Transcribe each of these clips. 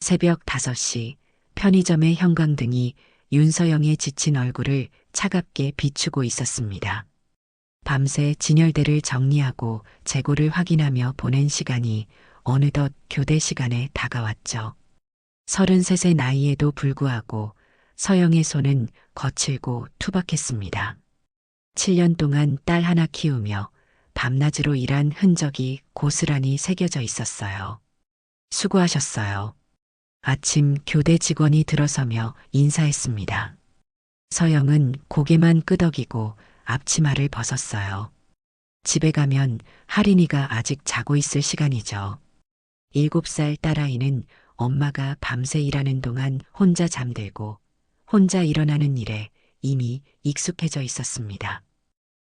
새벽 5시 편의점의 형광등이 윤서영의 지친 얼굴을 차갑게 비추고 있었습니다. 밤새 진열대를 정리하고 재고를 확인하며 보낸 시간이 어느덧 교대 시간에 다가왔죠. 33의 나이에도 불구하고 서영의 손은 거칠고 투박했습니다. 7년 동안 딸 하나 키우며 밤낮으로 일한 흔적이 고스란히 새겨져 있었어요. 수고하셨어요. 아침 교대 직원이 들어서며 인사했습니다. 서영은 고개만 끄덕이고 앞치마를 벗었어요. 집에 가면 하린이가 아직 자고 있을 시간이죠. 7살 딸아이는 엄마가 밤새 일하는 동안 혼자 잠들고 혼자 일어나는 일에 이미 익숙해져 있었습니다.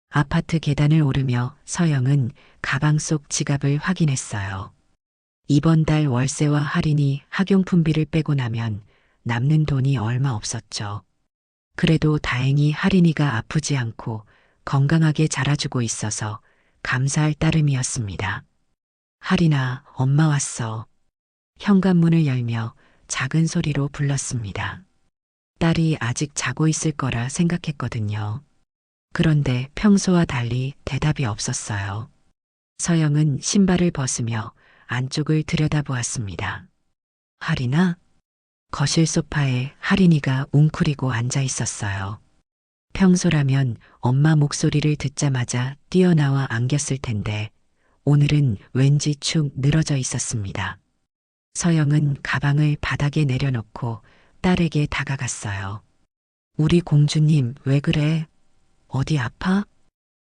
아파트 계단을 오르며 서영은 가방 속 지갑을 확인했어요. 이번 달 월세와 할인이 학용품비를 빼고 나면 남는 돈이 얼마 없었죠. 그래도 다행히 할인이가 아프지 않고 건강하게 자라주고 있어서 감사할 따름이었습니다. 할인아, 엄마 왔어. 현관문을 열며 작은 소리로 불렀습니다. 딸이 아직 자고 있을 거라 생각했거든요. 그런데 평소와 달리 대답이 없었어요. 서영은 신발을 벗으며 안쪽을 들여다보았습니다. 할인아? 거실 소파에 할인이가 웅크리고 앉아 있었어요. 평소라면 엄마 목소리를 듣자마자 뛰어나와 안겼을 텐데 오늘은 왠지 축 늘어져 있었습니다. 서영은 가방을 바닥에 내려놓고 딸에게 다가갔어요. 우리 공주님 왜 그래? 어디 아파?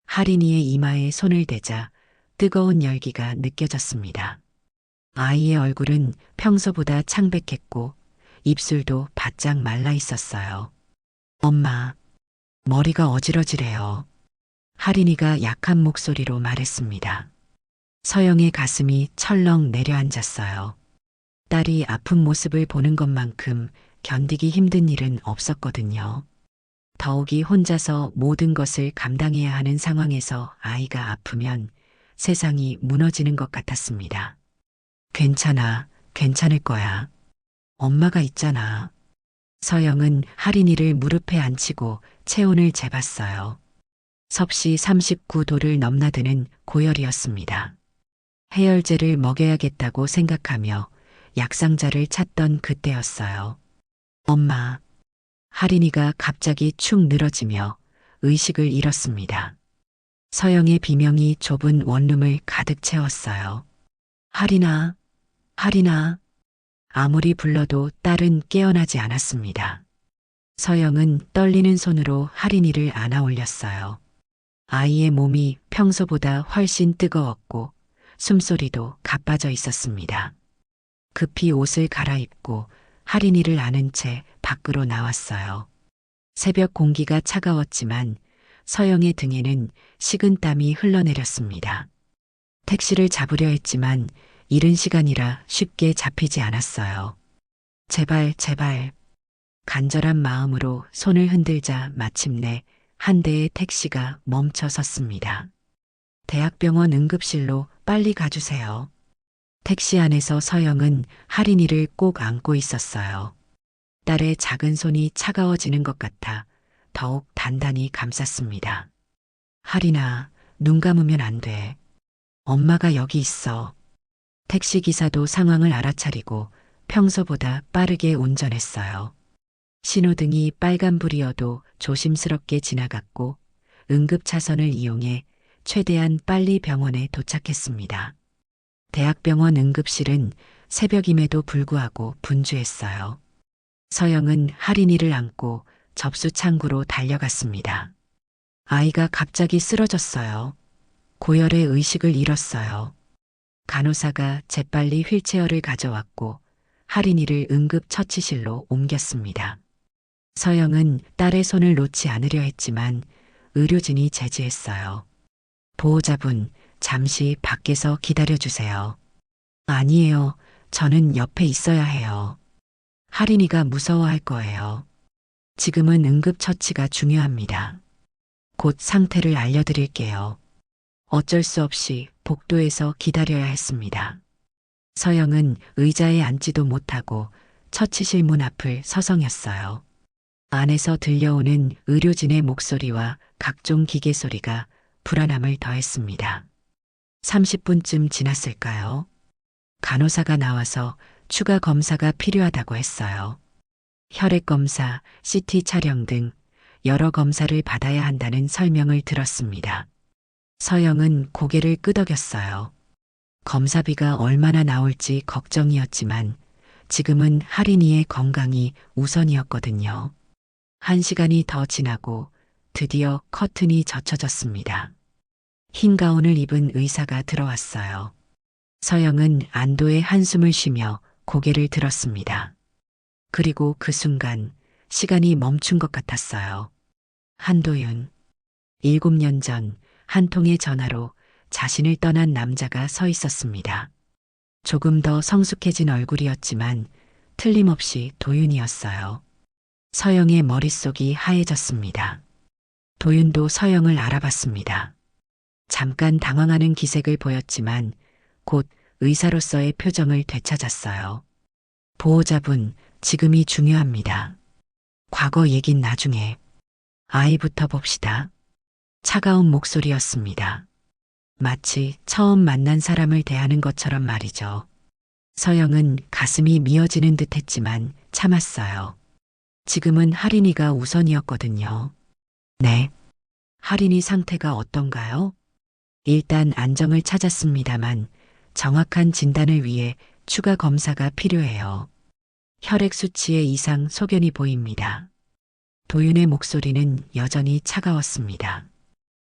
할인이의 이마에 손을 대자 뜨거운 열기가 느껴졌습니다. 아이의 얼굴은 평소보다 창백했고 입술도 바짝 말라 있었어요. 엄마, 머리가 어지러지래요. 할인이가 약한 목소리로 말했습니다. 서영의 가슴이 철렁 내려앉았어요. 딸이 아픈 모습을 보는 것만큼 견디기 힘든 일은 없었거든요. 더욱이 혼자서 모든 것을 감당해야 하는 상황에서 아이가 아프면 세상이 무너지는 것 같았습니다. 괜찮아, 괜찮을 거야. 엄마가 있잖아. 서영은 할인이를 무릎에 앉히고 체온을 재봤어요. 섭씨 39도를 넘나드는 고열이었습니다. 해열제를 먹여야겠다고 생각하며 약상자를 찾던 그때였어요. 엄마, 할인이가 갑자기 축 늘어지며 의식을 잃었습니다. 서영의 비명이 좁은 원룸을 가득 채웠어요. 할인아, 할인아. 아무리 불러도 딸은 깨어나지 않았습니다. 서영은 떨리는 손으로 할인이를 안아 올렸어요. 아이의 몸이 평소보다 훨씬 뜨거웠고 숨소리도 가빠져 있었습니다. 급히 옷을 갈아입고 할인이를 안은 채 밖으로 나왔어요. 새벽 공기가 차가웠지만 서영의 등에는 식은땀이 흘러내렸습니다. 택시를 잡으려 했지만 이른 시간이라 쉽게 잡히지 않았어요. 제발, 제발. 간절한 마음으로 손을 흔들자 마침내 한 대의 택시가 멈춰 섰습니다. 대학병원 응급실로 빨리 가주세요. 택시 안에서 서영은 할인이를 꼭 안고 있었어요. 딸의 작은 손이 차가워지는 것 같아 더욱 단단히 감쌌습니다. 할인아, 눈 감으면 안 돼. 엄마가 여기 있어. 택시기사도 상황을 알아차리고 평소보다 빠르게 운전했어요. 신호등이 빨간불이어도 조심스럽게 지나갔고 응급차선을 이용해 최대한 빨리 병원에 도착했습니다. 대학병원 응급실은 새벽임에도 불구하고 분주했어요. 서영은 할인이를 안고 접수창구로 달려갔습니다. 아이가 갑자기 쓰러졌어요. 고열에 의식을 잃었어요. 간호사가 재빨리 휠체어를 가져왔고 할인이를 응급처치실로 옮겼습니다. 서영은 딸의 손을 놓지 않으려 했지만 의료진이 제지했어요. 보호자분, 잠시 밖에서 기다려주세요. 아니에요. 저는 옆에 있어야 해요. 할인이가 무서워할 거예요. 지금은 응급처치가 중요합니다. 곧 상태를 알려드릴게요. 어쩔 수 없이 복도에서 기다려야 했습니다. 서영은 의자에 앉지도 못하고 처치실 문 앞을 서성였어요. 안에서 들려오는 의료진의 목소리와 각종 기계 소리가 불안함을 더했습니다. 30분쯤 지났을까요? 간호사가 나와서 추가 검사가 필요하다고 했어요. 혈액 검사, CT 촬영 등 여러 검사를 받아야 한다는 설명을 들었습니다. 서영은 고개를 끄덕였어요. 검사비가 얼마나 나올지 걱정이었지만 지금은 할인이의 건강이 우선이었거든요. 1시간이 더 지나고 드디어 커튼이 젖혀졌습니다. 흰 가운을 입은 의사가 들어왔어요. 서영은 안도의 한숨을 쉬며 고개를 들었습니다. 그리고 그 순간 시간이 멈춘 것 같았어요. 한도윤. 7년 전 한 통의 전화로 자신을 떠난 남자가 서 있었습니다. 조금 더 성숙해진 얼굴이었지만 틀림없이 도윤이었어요. 서영의 머릿속이 하얘졌습니다. 도윤도 서영을 알아봤습니다. 잠깐 당황하는 기색을 보였지만 곧 의사로서의 표정을 되찾았어요. 보호자분, 지금이 중요합니다. 과거 얘긴 나중에. 아이부터 봅시다. 차가운 목소리였습니다. 마치 처음 만난 사람을 대하는 것처럼 말이죠. 서영은 가슴이 미어지는 듯 했지만 참았어요. 지금은 할인이가 우선이었거든요. 네. 할인이 상태가 어떤가요? 일단 안정을 찾았습니다만 정확한 진단을 위해 추가 검사가 필요해요. 혈액 수치의 이상 소견이 보입니다. 도윤의 목소리는 여전히 차가웠습니다.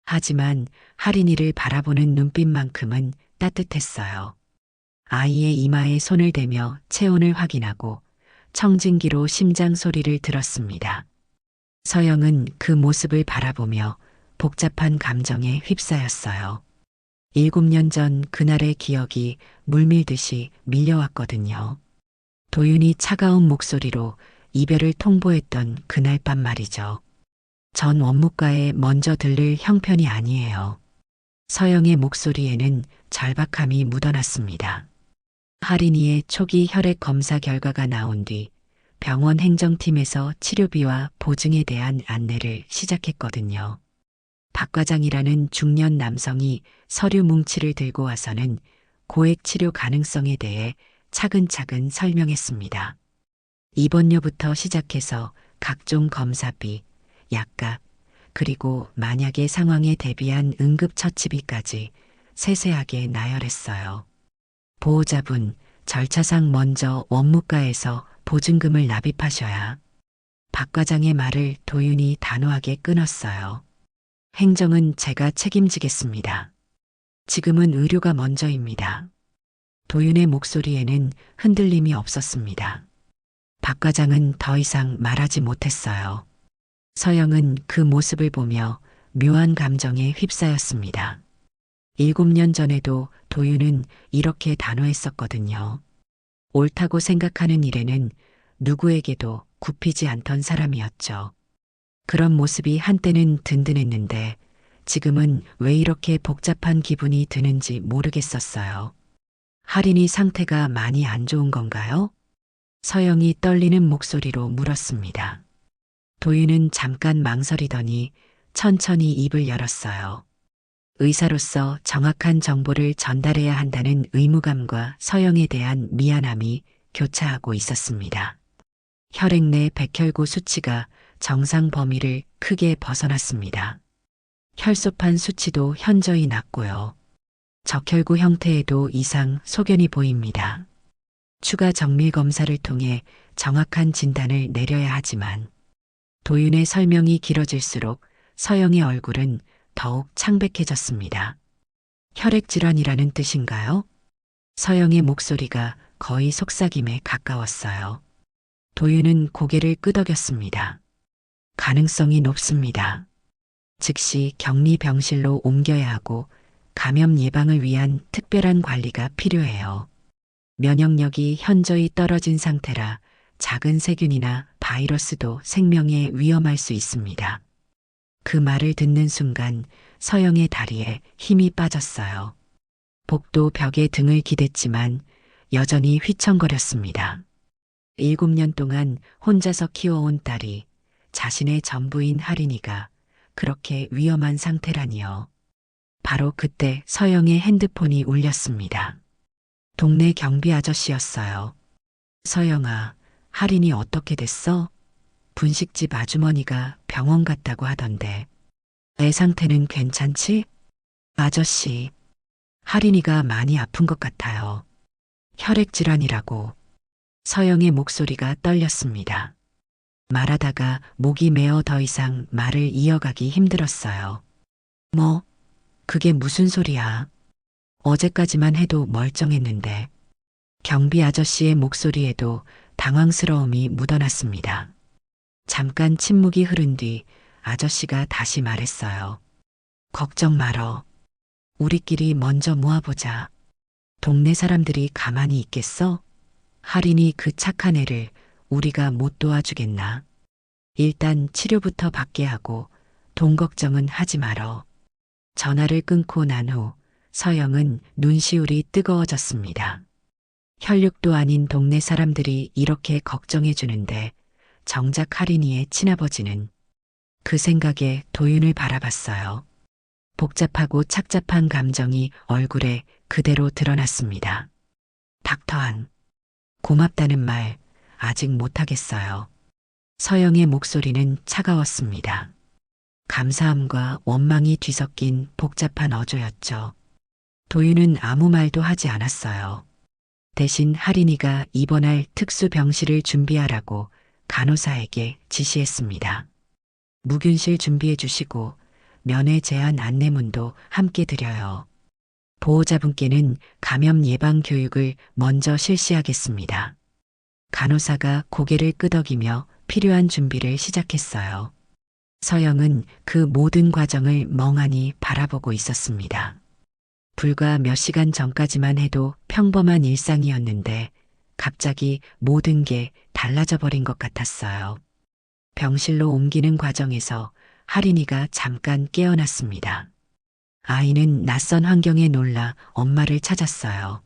하지만 할인이를 바라보는 눈빛만큼은 따뜻했어요. 아이의 이마에 손을 대며 체온을 확인하고 청진기로 심장 소리를 들었습니다. 서영은 그 모습을 바라보며 복잡한 감정에 휩싸였어요. 7년 전 그날의 기억이 물밀듯이 밀려왔거든요. 도윤이 차가운 목소리로 이별을 통보했던 그날 밤 말이죠. 전 원무과에 먼저 들를 형편이 아니에요. 서영의 목소리에는 절박함이 묻어났습니다. 할인이의 초기 혈액 검사 결과가 나온 뒤 병원 행정팀에서 치료비와 보증에 대한 안내를 시작했거든요. 박 과장이라는 중년 남성이 서류 뭉치를 들고 와서는 고액 치료 가능성에 대해 차근차근 설명했습니다. 입원료부터 시작해서 각종 검사비, 약값, 그리고 만약의 상황에 대비한 응급처치비까지 세세하게 나열했어요. 보호자분, 절차상 먼저 원무과에서 보증금을 납입하셔야. 박 과장의 말을 도윤이 단호하게 끊었어요. 행정은 제가 책임지겠습니다. 지금은 의료가 먼저입니다. 도윤의 목소리에는 흔들림이 없었습니다. 박 과장은 더 이상 말하지 못했어요. 서영은 그 모습을 보며 묘한 감정에 휩싸였습니다. 7년 전에도 도윤은 이렇게 단호했었거든요. 옳다고 생각하는 일에는 누구에게도 굽히지 않던 사람이었죠. 그런 모습이 한때는 든든했는데 지금은 왜 이렇게 복잡한 기분이 드는지 모르겠었어요. 할인이 상태가 많이 안 좋은 건가요? 서영이 떨리는 목소리로 물었습니다. 도윤은 잠깐 망설이더니 천천히 입을 열었어요. 의사로서 정확한 정보를 전달해야 한다는 의무감과 서영에 대한 미안함이 교차하고 있었습니다. 혈액 내 백혈구 수치가 정상 범위를 크게 벗어났습니다. 혈소판 수치도 현저히 낮고요. 적혈구 형태에도 이상 소견이 보입니다. 추가 정밀 검사를 통해 정확한 진단을 내려야 하지만 도윤의 설명이 길어질수록 서영의 얼굴은 더욱 창백해졌습니다. 혈액질환이라는 뜻인가요? 서영의 목소리가 거의 속삭임에 가까웠어요. 도윤은 고개를 끄덕였습니다. 가능성이 높습니다. 즉시 격리병실로 옮겨야 하고 감염 예방을 위한 특별한 관리가 필요해요. 면역력이 현저히 떨어진 상태라 작은 세균이나 바이러스도 생명에 위험할 수 있습니다. 그 말을 듣는 순간 서영의 다리에 힘이 빠졌어요. 복도 벽에 등을 기댔지만 여전히 휘청거렸습니다. 7년 동안 혼자서 키워온 딸이 자신의 전부인 하린이가 그렇게 위험한 상태라니요. 바로 그때 서영의 핸드폰이 울렸습니다. 동네 경비 아저씨였어요. 서영아, 하린이 어떻게 됐어? 분식집 아주머니가 병원 갔다고 하던데. 애 상태는 괜찮지? 아저씨, 하린이가 많이 아픈 것 같아요. 혈액 질환이라고. 서영의 목소리가 떨렸습니다. 말하다가 목이 메어 더 이상 말을 이어가기 힘들었어요. 뭐, 그게 무슨 소리야? 어제까지만 해도 멀쩡했는데. 경비 아저씨의 목소리에도 당황스러움이 묻어났습니다. 잠깐 침묵이 흐른 뒤 아저씨가 다시 말했어요. 걱정 말어. 우리끼리 먼저 모아보자. 동네 사람들이 가만히 있겠어? 하린이 그 착한 애를 우리가 못 도와주겠나? 일단 치료부터 받게 하고 돈 걱정은 하지 말어. 전화를 끊고 난 후 서영은 눈시울이 뜨거워졌습니다. 혈육도 아닌 동네 사람들이 이렇게 걱정해 주는데 정작 하린이의 친아버지는 그 생각에 도윤을 바라봤어요. 복잡하고 착잡한 감정이 얼굴에 그대로 드러났습니다. 닥터한, 고맙다는 말 아직 못하겠어요. 서영의 목소리는 차가웠습니다. 감사함과 원망이 뒤섞인 복잡한 어조였죠. 도윤은 아무 말도 하지 않았어요. 대신 하린이가 입원할 특수병실을 준비하라고 간호사에게 지시했습니다. 무균실 준비해 주시고 면회 제한 안내문도 함께 드려요. 보호자분께는 감염 예방 교육을 먼저 실시하겠습니다. 간호사가 고개를 끄덕이며 필요한 준비를 시작했어요. 서영은 그 모든 과정을 멍하니 바라보고 있었습니다. 불과 몇 시간 전까지만 해도 평범한 일상이었는데 갑자기 모든 게 달라져 버린 것 같았어요. 병실로 옮기는 과정에서 하린이가 잠깐 깨어났습니다. 아이는 낯선 환경에 놀라 엄마를 찾았어요.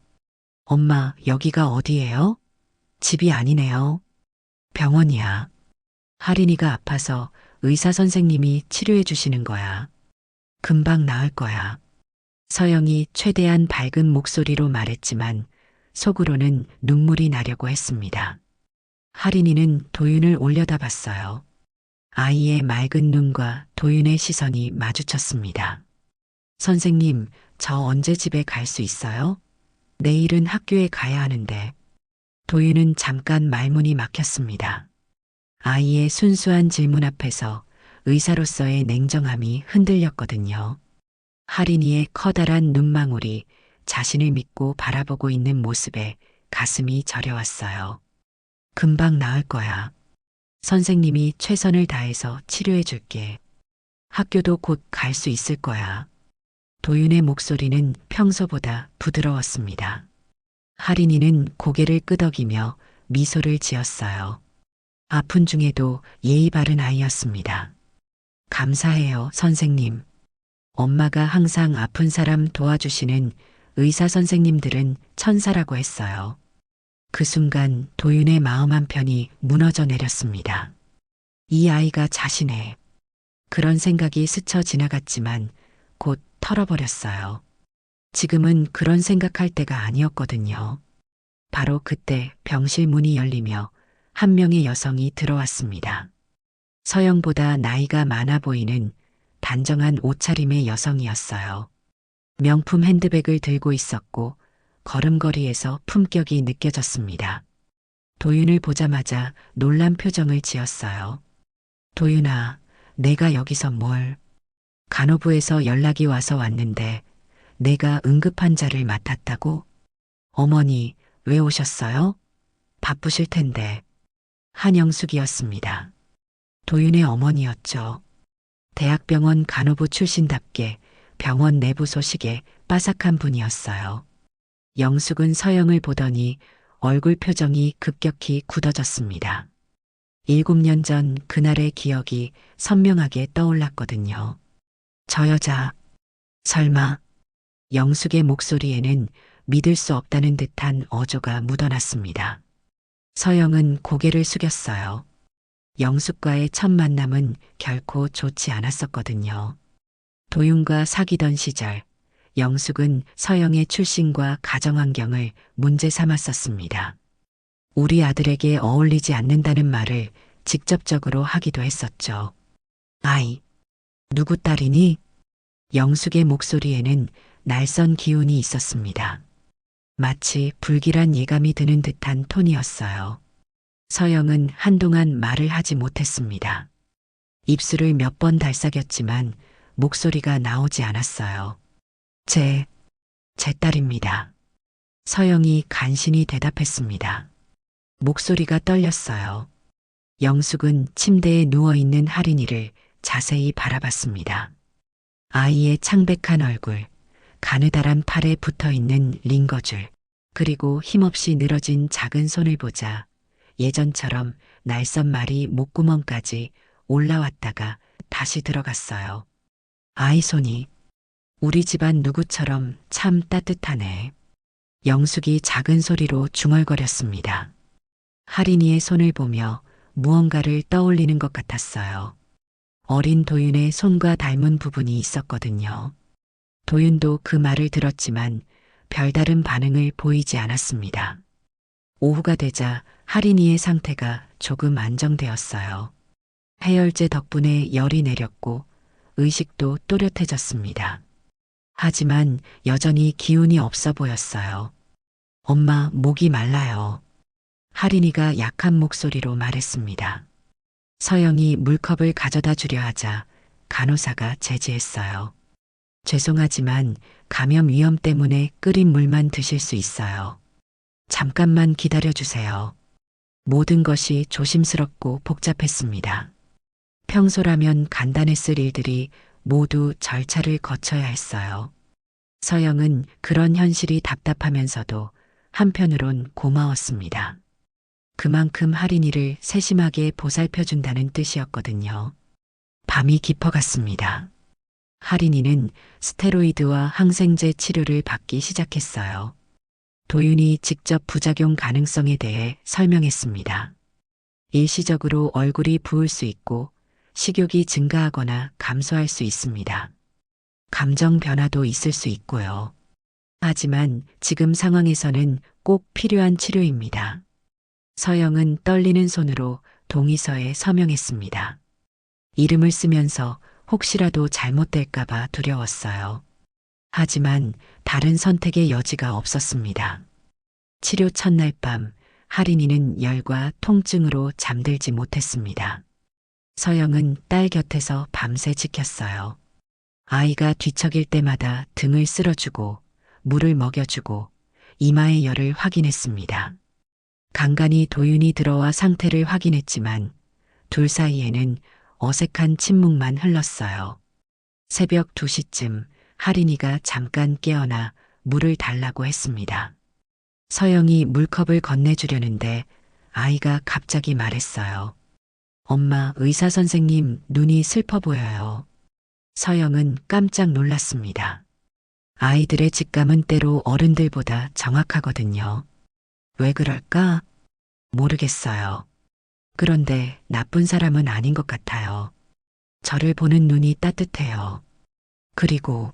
엄마, 여기가 어디예요? 집이 아니네요. 병원이야. 하린이가 아파서 의사 선생님이 치료해 주시는 거야. 금방 나을 거야. 서영이 최대한 밝은 목소리로 말했지만 속으로는 눈물이 나려고 했습니다. 하린이는 도윤을 올려다봤어요. 아이의 맑은 눈과 도윤의 시선이 마주쳤습니다. 선생님, 저 언제 집에 갈 수 있어요? 내일은 학교에 가야 하는데. 도윤은 잠깐 말문이 막혔습니다. 아이의 순수한 질문 앞에서 의사로서의 냉정함이 흔들렸거든요. 하린이의 커다란 눈망울이 자신을 믿고 바라보고 있는 모습에 가슴이 저려왔어요. 금방 나을 거야. 선생님이 최선을 다해서 치료해 줄게. 학교도 곧 갈 수 있을 거야. 도윤의 목소리는 평소보다 부드러웠습니다. 하린이는 고개를 끄덕이며 미소를 지었어요. 아픈 중에도 예의 바른 아이였습니다. 감사해요, 선생님. 엄마가 항상 아픈 사람 도와주시는 의사 선생님들은 천사라고 했어요. 그 순간 도윤의 마음 한편이 무너져 내렸습니다. 이 아이가 자신의 그런 생각이 스쳐 지나갔지만 곧 털어버렸어요. 지금은 그런 생각할 때가 아니었거든요. 바로 그때 병실 문이 열리며 한 명의 여성이 들어왔습니다. 서영보다 나이가 많아 보이는 단정한 옷차림의 여성이었어요. 명품 핸드백을 들고 있었고 걸음걸이에서 품격이 느껴졌습니다. 도윤을 보자마자 놀란 표정을 지었어요. 도윤아, 내가 여기서 뭘? 간호부에서 연락이 와서 왔는데 내가 응급환자를 맡았다고? 어머니, 왜 오셨어요? 바쁘실 텐데. 한영숙이었습니다. 도윤의 어머니였죠. 대학병원 간호부 출신답게 병원 내부 소식에 빠삭한 분이었어요. 영숙은 서영을 보더니 얼굴 표정이 급격히 굳어졌습니다. 7년 전 그날의 기억이 선명하게 떠올랐거든요. 저 여자, 설마. 영숙의 목소리에는 믿을 수 없다는 듯한 어조가 묻어났습니다. 서영은 고개를 숙였어요. 영숙과의 첫 만남은 결코 좋지 않았었거든요. 도윤과 사귀던 시절, 영숙은 서영의 출신과 가정 환경을 문제 삼았었습니다. 우리 아들에게 어울리지 않는다는 말을 직접적으로 하기도 했었죠. 아이, 누구 딸이니? 영숙의 목소리에는 날선 기운이 있었습니다. 마치 불길한 예감이 드는 듯한 톤이었어요. 서영은 한동안 말을 하지 못했습니다. 입술을 몇 번 달싹였지만 목소리가 나오지 않았어요. 제 딸입니다. 서영이 간신히 대답했습니다. 목소리가 떨렸어요. 영숙은 침대에 누워있는 할인이를 자세히 바라봤습니다. 아이의 창백한 얼굴, 가느다란 팔에 붙어있는 링거줄, 그리고 힘없이 늘어진 작은 손을 보자 예전처럼 날선 말이 목구멍까지 올라왔다가 다시 들어갔어요. 아이 손이 우리 집안 누구처럼 참 따뜻하네. 영숙이 작은 소리로 중얼거렸습니다. 할인이의 손을 보며 무언가를 떠올리는 것 같았어요. 어린 도윤의 손과 닮은 부분이 있었거든요. 도윤도 그 말을 들었지만 별다른 반응을 보이지 않았습니다. 오후가 되자 할인이의 상태가 조금 안정되었어요. 해열제 덕분에 열이 내렸고 의식도 또렷해졌습니다. 하지만 여전히 기운이 없어 보였어요. 엄마, 목이 말라요. 할인이가 약한 목소리로 말했습니다. 서영이 물컵을 가져다 주려 하자 간호사가 제지했어요. 죄송하지만 감염 위험 때문에 끓인 물만 드실 수 있어요. 잠깐만 기다려 주세요. 모든 것이 조심스럽고 복잡했습니다. 평소라면 간단했을 일들이 모두 절차를 거쳐야 했어요. 서영은 그런 현실이 답답하면서도 한편으론 고마웠습니다. 그만큼 할인이를 세심하게 보살펴준다는 뜻이었거든요. 밤이 깊어갔습니다. 할인이는 스테로이드와 항생제 치료를 받기 시작했어요. 도윤이 직접 부작용 가능성에 대해 설명했습니다. 일시적으로 얼굴이 부을 수 있고 식욕이 증가하거나 감소할 수 있습니다. 감정 변화도 있을 수 있고요. 하지만 지금 상황에서는 꼭 필요한 치료입니다. 서영은 떨리는 손으로 동의서에 서명했습니다. 이름을 쓰면서 혹시라도 잘못될까봐 두려웠어요. 하지만 다른 선택의 여지가 없었습니다. 치료 첫날 밤, 할인이는 열과 통증으로 잠들지 못했습니다. 서영은 딸 곁에서 밤새 지켰어요. 아이가 뒤척일 때마다 등을 쓸어주고 물을 먹여주고 이마의 열을 확인했습니다. 간간히 도윤이 들어와 상태를 확인했지만 둘 사이에는 어색한 침묵만 흘렀어요. 새벽 2시쯤 할인이가 잠깐 깨어나 물을 달라고 했습니다. 서영이 물컵을 건네주려는데 아이가 갑자기 말했어요. 엄마, 의사 선생님 눈이 슬퍼 보여요. 서영은 깜짝 놀랐습니다. 아이들의 직감은 때로 어른들보다 정확하거든요. 왜 그럴까? 모르겠어요. 그런데 나쁜 사람은 아닌 것 같아요. 저를 보는 눈이 따뜻해요. 그리고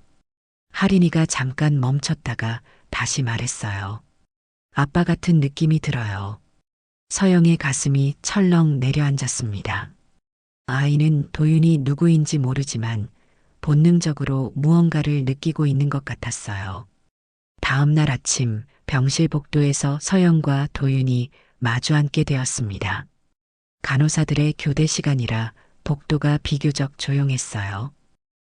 할인이가 잠깐 멈췄다가 다시 말했어요. 아빠 같은 느낌이 들어요. 서영의 가슴이 철렁 내려앉았습니다. 아이는 도윤이 누구인지 모르지만 본능적으로 무언가를 느끼고 있는 것 같았어요. 다음 날 아침 병실 복도에서 서영과 도윤이 마주 앉게 되었습니다. 간호사들의 교대 시간이라 복도가 비교적 조용했어요.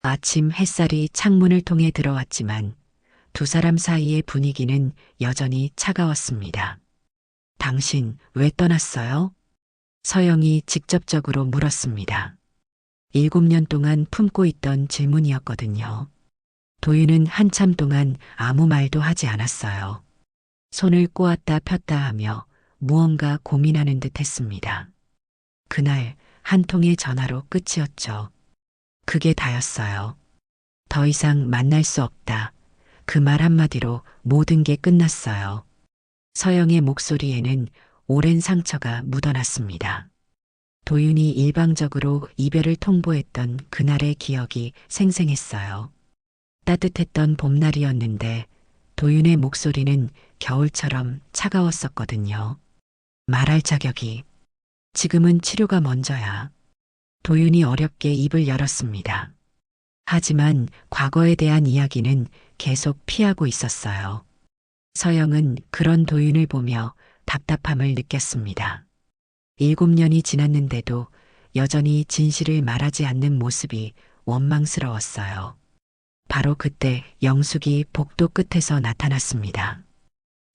아침 햇살이 창문을 통해 들어왔지만 두 사람 사이의 분위기는 여전히 차가웠습니다. 당신 왜 떠났어요? 서영이 직접적으로 물었습니다. 7년 동안 품고 있던 질문이었거든요. 도윤은 한참 동안 아무 말도 하지 않았어요. 손을 꼬았다 폈다 하며 무언가 고민하는 듯 했습니다. 그날 한 통의 전화로 끝이었죠. 그게 다였어요. 더 이상 만날 수 없다. 그 말 한마디로 모든 게 끝났어요. 서영의 목소리에는 오랜 상처가 묻어났습니다. 도윤이 일방적으로 이별을 통보했던 그날의 기억이 생생했어요. 따뜻했던 봄날이었는데 도윤의 목소리는 겨울처럼 차가웠었거든요. 말할 자격이. 지금은 치료가 먼저야. 도윤이 어렵게 입을 열었습니다. 하지만 과거에 대한 이야기는 계속 피하고 있었어요. 서영은 그런 도윤을 보며 답답함을 느꼈습니다. 7년이 지났는데도 여전히 진실을 말하지 않는 모습이 원망스러웠어요. 바로 그때 영숙이 복도 끝에서 나타났습니다.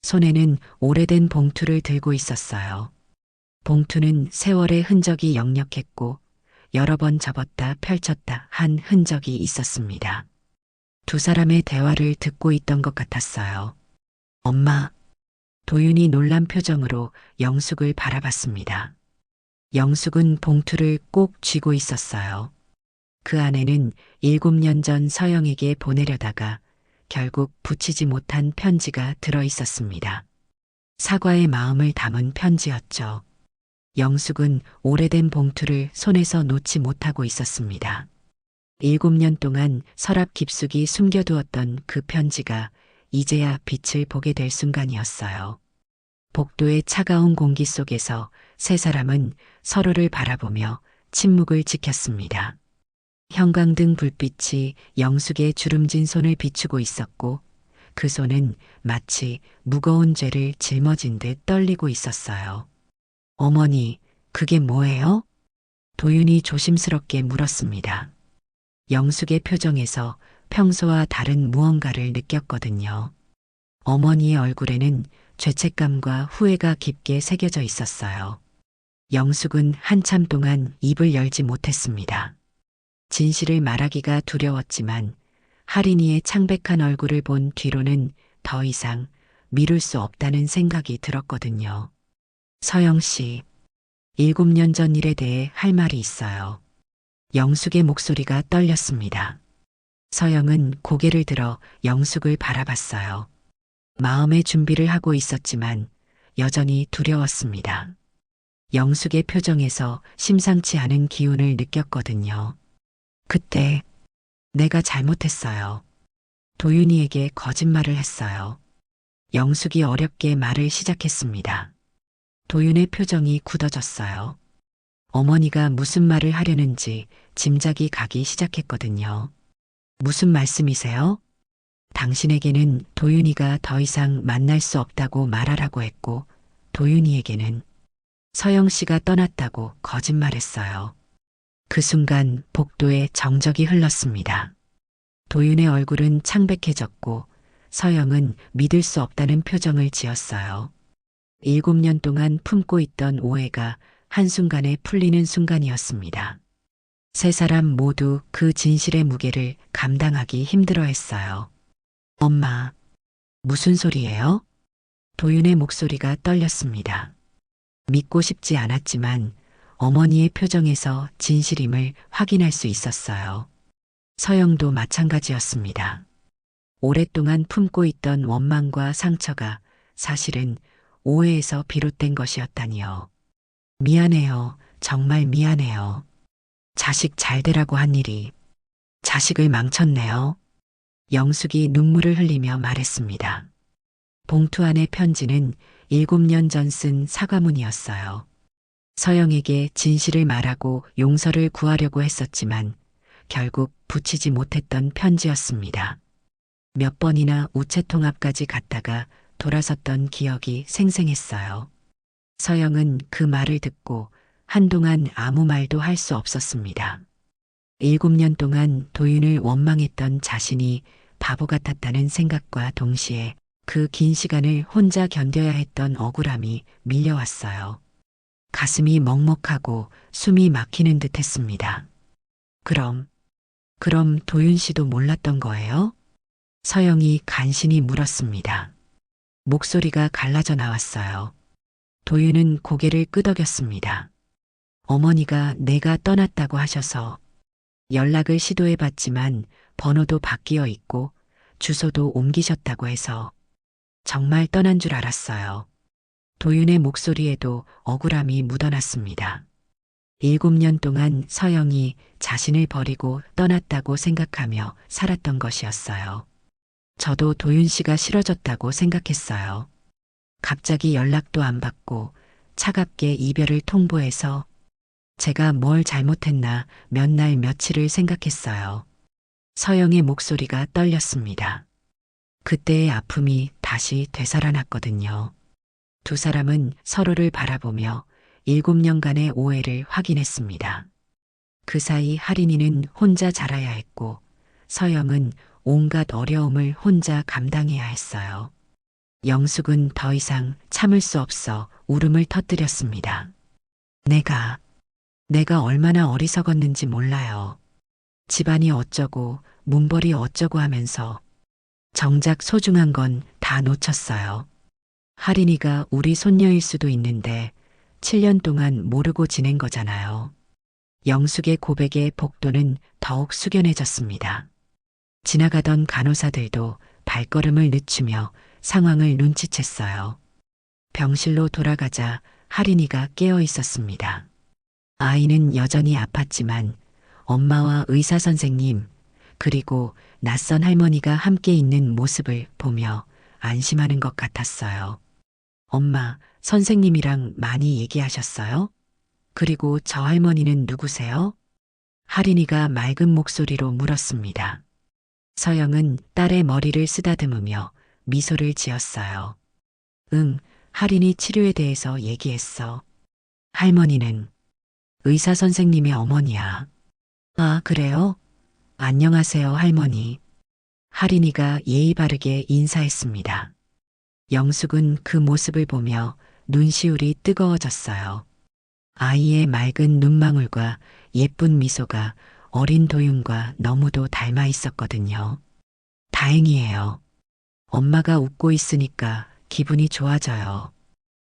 손에는 오래된 봉투를 들고 있었어요. 봉투는 세월의 흔적이 역력했고 여러 번 접었다 펼쳤다 한 흔적이 있었습니다. 두 사람의 대화를 듣고 있던 것 같았어요. 엄마. 도윤이 놀란 표정으로 영숙을 바라봤습니다. 영숙은 봉투를 꼭 쥐고 있었어요. 그 안에는 7년 전 서영에게 보내려다가 결국 붙이지 못한 편지가 들어 있었습니다. 사과의 마음을 담은 편지였죠. 영숙은 오래된 봉투를 손에서 놓지 못하고 있었습니다. 7년 동안 서랍 깊숙이 숨겨두었던 그 편지가 이제야 빛을 보게 될 순간이었어요. 복도의 차가운 공기 속에서 세 사람은 서로를 바라보며 침묵을 지켰습니다. 형광등 불빛이 영숙의 주름진 손을 비추고 있었고 그 손은 마치 무거운 죄를 짊어진 듯 떨리고 있었어요. 어머니, 그게 뭐예요? 도윤이 조심스럽게 물었습니다. 영숙의 표정에서 평소와 다른 무언가를 느꼈거든요. 어머니의 얼굴에는 죄책감과 후회가 깊게 새겨져 있었어요. 영숙은 한참 동안 입을 열지 못했습니다. 진실을 말하기가 두려웠지만 할인이의 창백한 얼굴을 본 뒤로는 더 이상 미룰 수 없다는 생각이 들었거든요. 서영 씨, 7년 전 일에 대해 할 말이 있어요. 영숙의 목소리가 떨렸습니다. 서영은 고개를 들어 영숙을 바라봤어요. 마음의 준비를 하고 있었지만 여전히 두려웠습니다. 영숙의 표정에서 심상치 않은 기운을 느꼈거든요. 그때 내가 잘못했어요. 도윤이에게 거짓말을 했어요. 영숙이 어렵게 말을 시작했습니다. 도윤의 표정이 굳어졌어요. 어머니가 무슨 말을 하려는지 짐작이 가기 시작했거든요. 무슨 말씀이세요? 당신에게는 도윤이가 더 이상 만날 수 없다고 말하라고 했고 도윤이에게는 서영 씨가 떠났다고 거짓말했어요. 그 순간 복도에 정적이 흘렀습니다. 도윤의 얼굴은 창백해졌고 서영은 믿을 수 없다는 표정을 지었어요. 7년 동안 품고 있던 오해가 한순간에 풀리는 순간이었습니다. 세 사람 모두 그 진실의 무게를 감당하기 힘들어했어요. 엄마, 무슨 소리예요? 도윤의 목소리가 떨렸습니다. 믿고 싶지 않았지만 어머니의 표정에서 진실임을 확인할 수 있었어요. 서영도 마찬가지였습니다. 오랫동안 품고 있던 원망과 상처가 사실은 오해에서 비롯된 것이었다니요. 미안해요. 정말 미안해요. 자식 잘 되라고 한 일이 자식을 망쳤네요. 영숙이 눈물을 흘리며 말했습니다. 봉투 안의 편지는 7년 전 쓴 사과문이었어요. 서영에게 진실을 말하고 용서를 구하려고 했었지만 결국 붙이지 못했던 편지였습니다. 몇 번이나 우체통 앞까지 갔다가 돌아섰던 기억이 생생했어요. 서영은 그 말을 듣고 한동안 아무 말도 할 수 없었습니다. 7년 동안 도윤을 원망했던 자신이 바보 같았다는 생각과 동시에 그 긴 시간을 혼자 견뎌야 했던 억울함이 밀려왔어요. 가슴이 먹먹하고 숨이 막히는 듯 했습니다. 그럼 도윤 씨도 몰랐던 거예요? 서영이 간신히 물었습니다. 목소리가 갈라져 나왔어요. 도윤은 고개를 끄덕였습니다. 어머니가 내가 떠났다고 하셔서 연락을 시도해봤지만 번호도 바뀌어 있고 주소도 옮기셨다고 해서 정말 떠난 줄 알았어요. 도윤의 목소리에도 억울함이 묻어났습니다. 7년 동안 서영이 자신을 버리고 떠났다고 생각하며 살았던 것이었어요. 저도 도윤 씨가 싫어졌다고 생각했어요. 갑자기 연락도 안 받고 차갑게 이별을 통보해서 제가 뭘 잘못했나 몇 날 며칠을 생각했어요. 서영의 목소리가 떨렸습니다. 그때의 아픔이 다시 되살아났거든요. 두 사람은 서로를 바라보며 7년간의 오해를 확인했습니다. 그 사이 하린이는 혼자 자라야 했고 서영은 온갖 어려움을 혼자 감당해야 했어요. 영숙은 더 이상 참을 수 없어 울음을 터뜨렸습니다. 내가 얼마나 어리석었는지 몰라요. 집안이 어쩌고 문벌이 어쩌고 하면서 정작 소중한 건 다 놓쳤어요. 하린이가 우리 손녀일 수도 있는데 7년 동안 모르고 지낸 거잖아요. 영숙의 고백에 복도는 더욱 숙연해졌습니다. 지나가던 간호사들도 발걸음을 늦추며 상황을 눈치챘어요. 병실로 돌아가자 하린이가 깨어 있었습니다. 아이는 여전히 아팠지만 엄마와 의사 선생님 그리고 낯선 할머니가 함께 있는 모습을 보며 안심하는 것 같았어요. 엄마, 선생님이랑 많이 얘기하셨어요? 그리고 저 할머니는 누구세요? 하린이가 맑은 목소리로 물었습니다. 서영은 딸의 머리를 쓰다듬으며 미소를 지었어요. 응, 하린이 치료에 대해서 얘기했어. 할머니는 의사 선생님의 어머니야. 아, 그래요? 안녕하세요, 할머니. 하린이가 예의 바르게 인사했습니다. 영숙은 그 모습을 보며 눈시울이 뜨거워졌어요. 아이의 맑은 눈망울과 예쁜 미소가 어린 도윤과 너무도 닮아 있었거든요. 다행이에요. 엄마가 웃고 있으니까 기분이 좋아져요.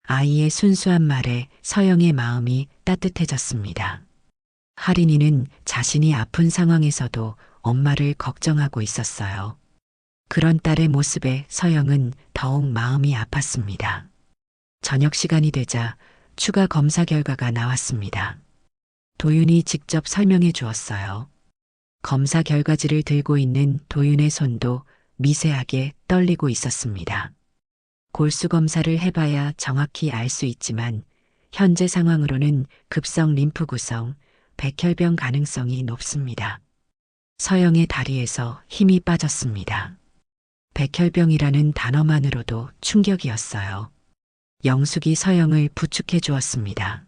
아이의 순수한 말에 서영의 마음이 따뜻해졌습니다. 하린이는 자신이 아픈 상황에서도 엄마를 걱정하고 있었어요. 그런 딸의 모습에 서영은 더욱 마음이 아팠습니다. 저녁 시간이 되자 추가 검사 결과가 나왔습니다. 도윤이 직접 설명해 주었어요. 검사 결과지를 들고 있는 도윤의 손도 미세하게 떨리고 있었습니다. 골수 검사를 해봐야 정확히 알 수 있지만 현재 상황으로는 급성 림프 구성, 백혈병 가능성이 높습니다. 서영의 다리에서 힘이 빠졌습니다. 백혈병이라는 단어만으로도 충격이었어요. 영숙이 서영을 부축해 주었습니다.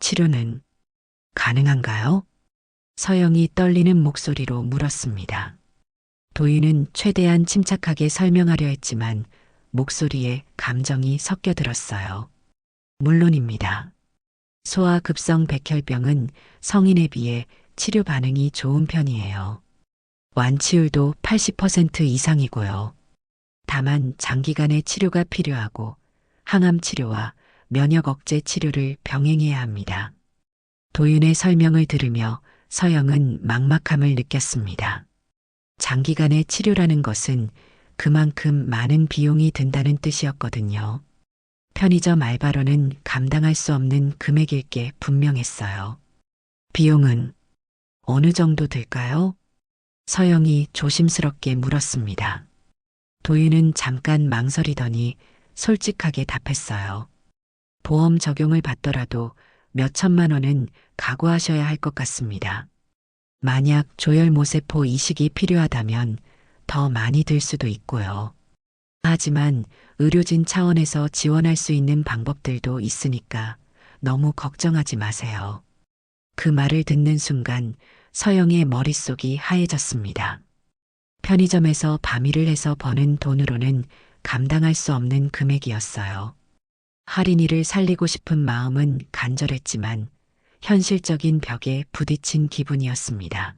치료는 가능한가요? 서영이 떨리는 목소리로 물었습니다. 도윤은 최대한 침착하게 설명하려 했지만 목소리에 감정이 섞여 들었어요. 물론입니다. 소아급성 백혈병은 성인에 비해 치료 반응이 좋은 편이에요. 완치율도 80% 이상이고요. 다만 장기간의 치료가 필요하고 항암 치료와 면역 억제 치료를 병행해야 합니다. 도윤의 설명을 들으며 서영은 막막함을 느꼈습니다. 장기간의 치료라는 것은 그만큼 많은 비용이 든다는 뜻이었거든요. 편의점 알바로는 감당할 수 없는 금액일 게 분명했어요. 비용은 어느 정도 들까요? 서영이 조심스럽게 물었습니다. 도윤은 잠깐 망설이더니 솔직하게 답했어요. 보험 적용을 받더라도 몇 천만 원은 각오하셔야 할 것 같습니다. 만약 조혈모세포 이식이 필요하다면 더 많이 들 수도 있고요. 하지만 의료진 차원에서 지원할 수 있는 방법들도 있으니까 너무 걱정하지 마세요. 그 말을 듣는 순간 서영의 머릿속이 하얘졌습니다. 편의점에서 밤일을 해서 버는 돈으로는 감당할 수 없는 금액이었어요. 하린이를 살리고 싶은 마음은 간절했지만 현실적인 벽에 부딪힌 기분이었습니다.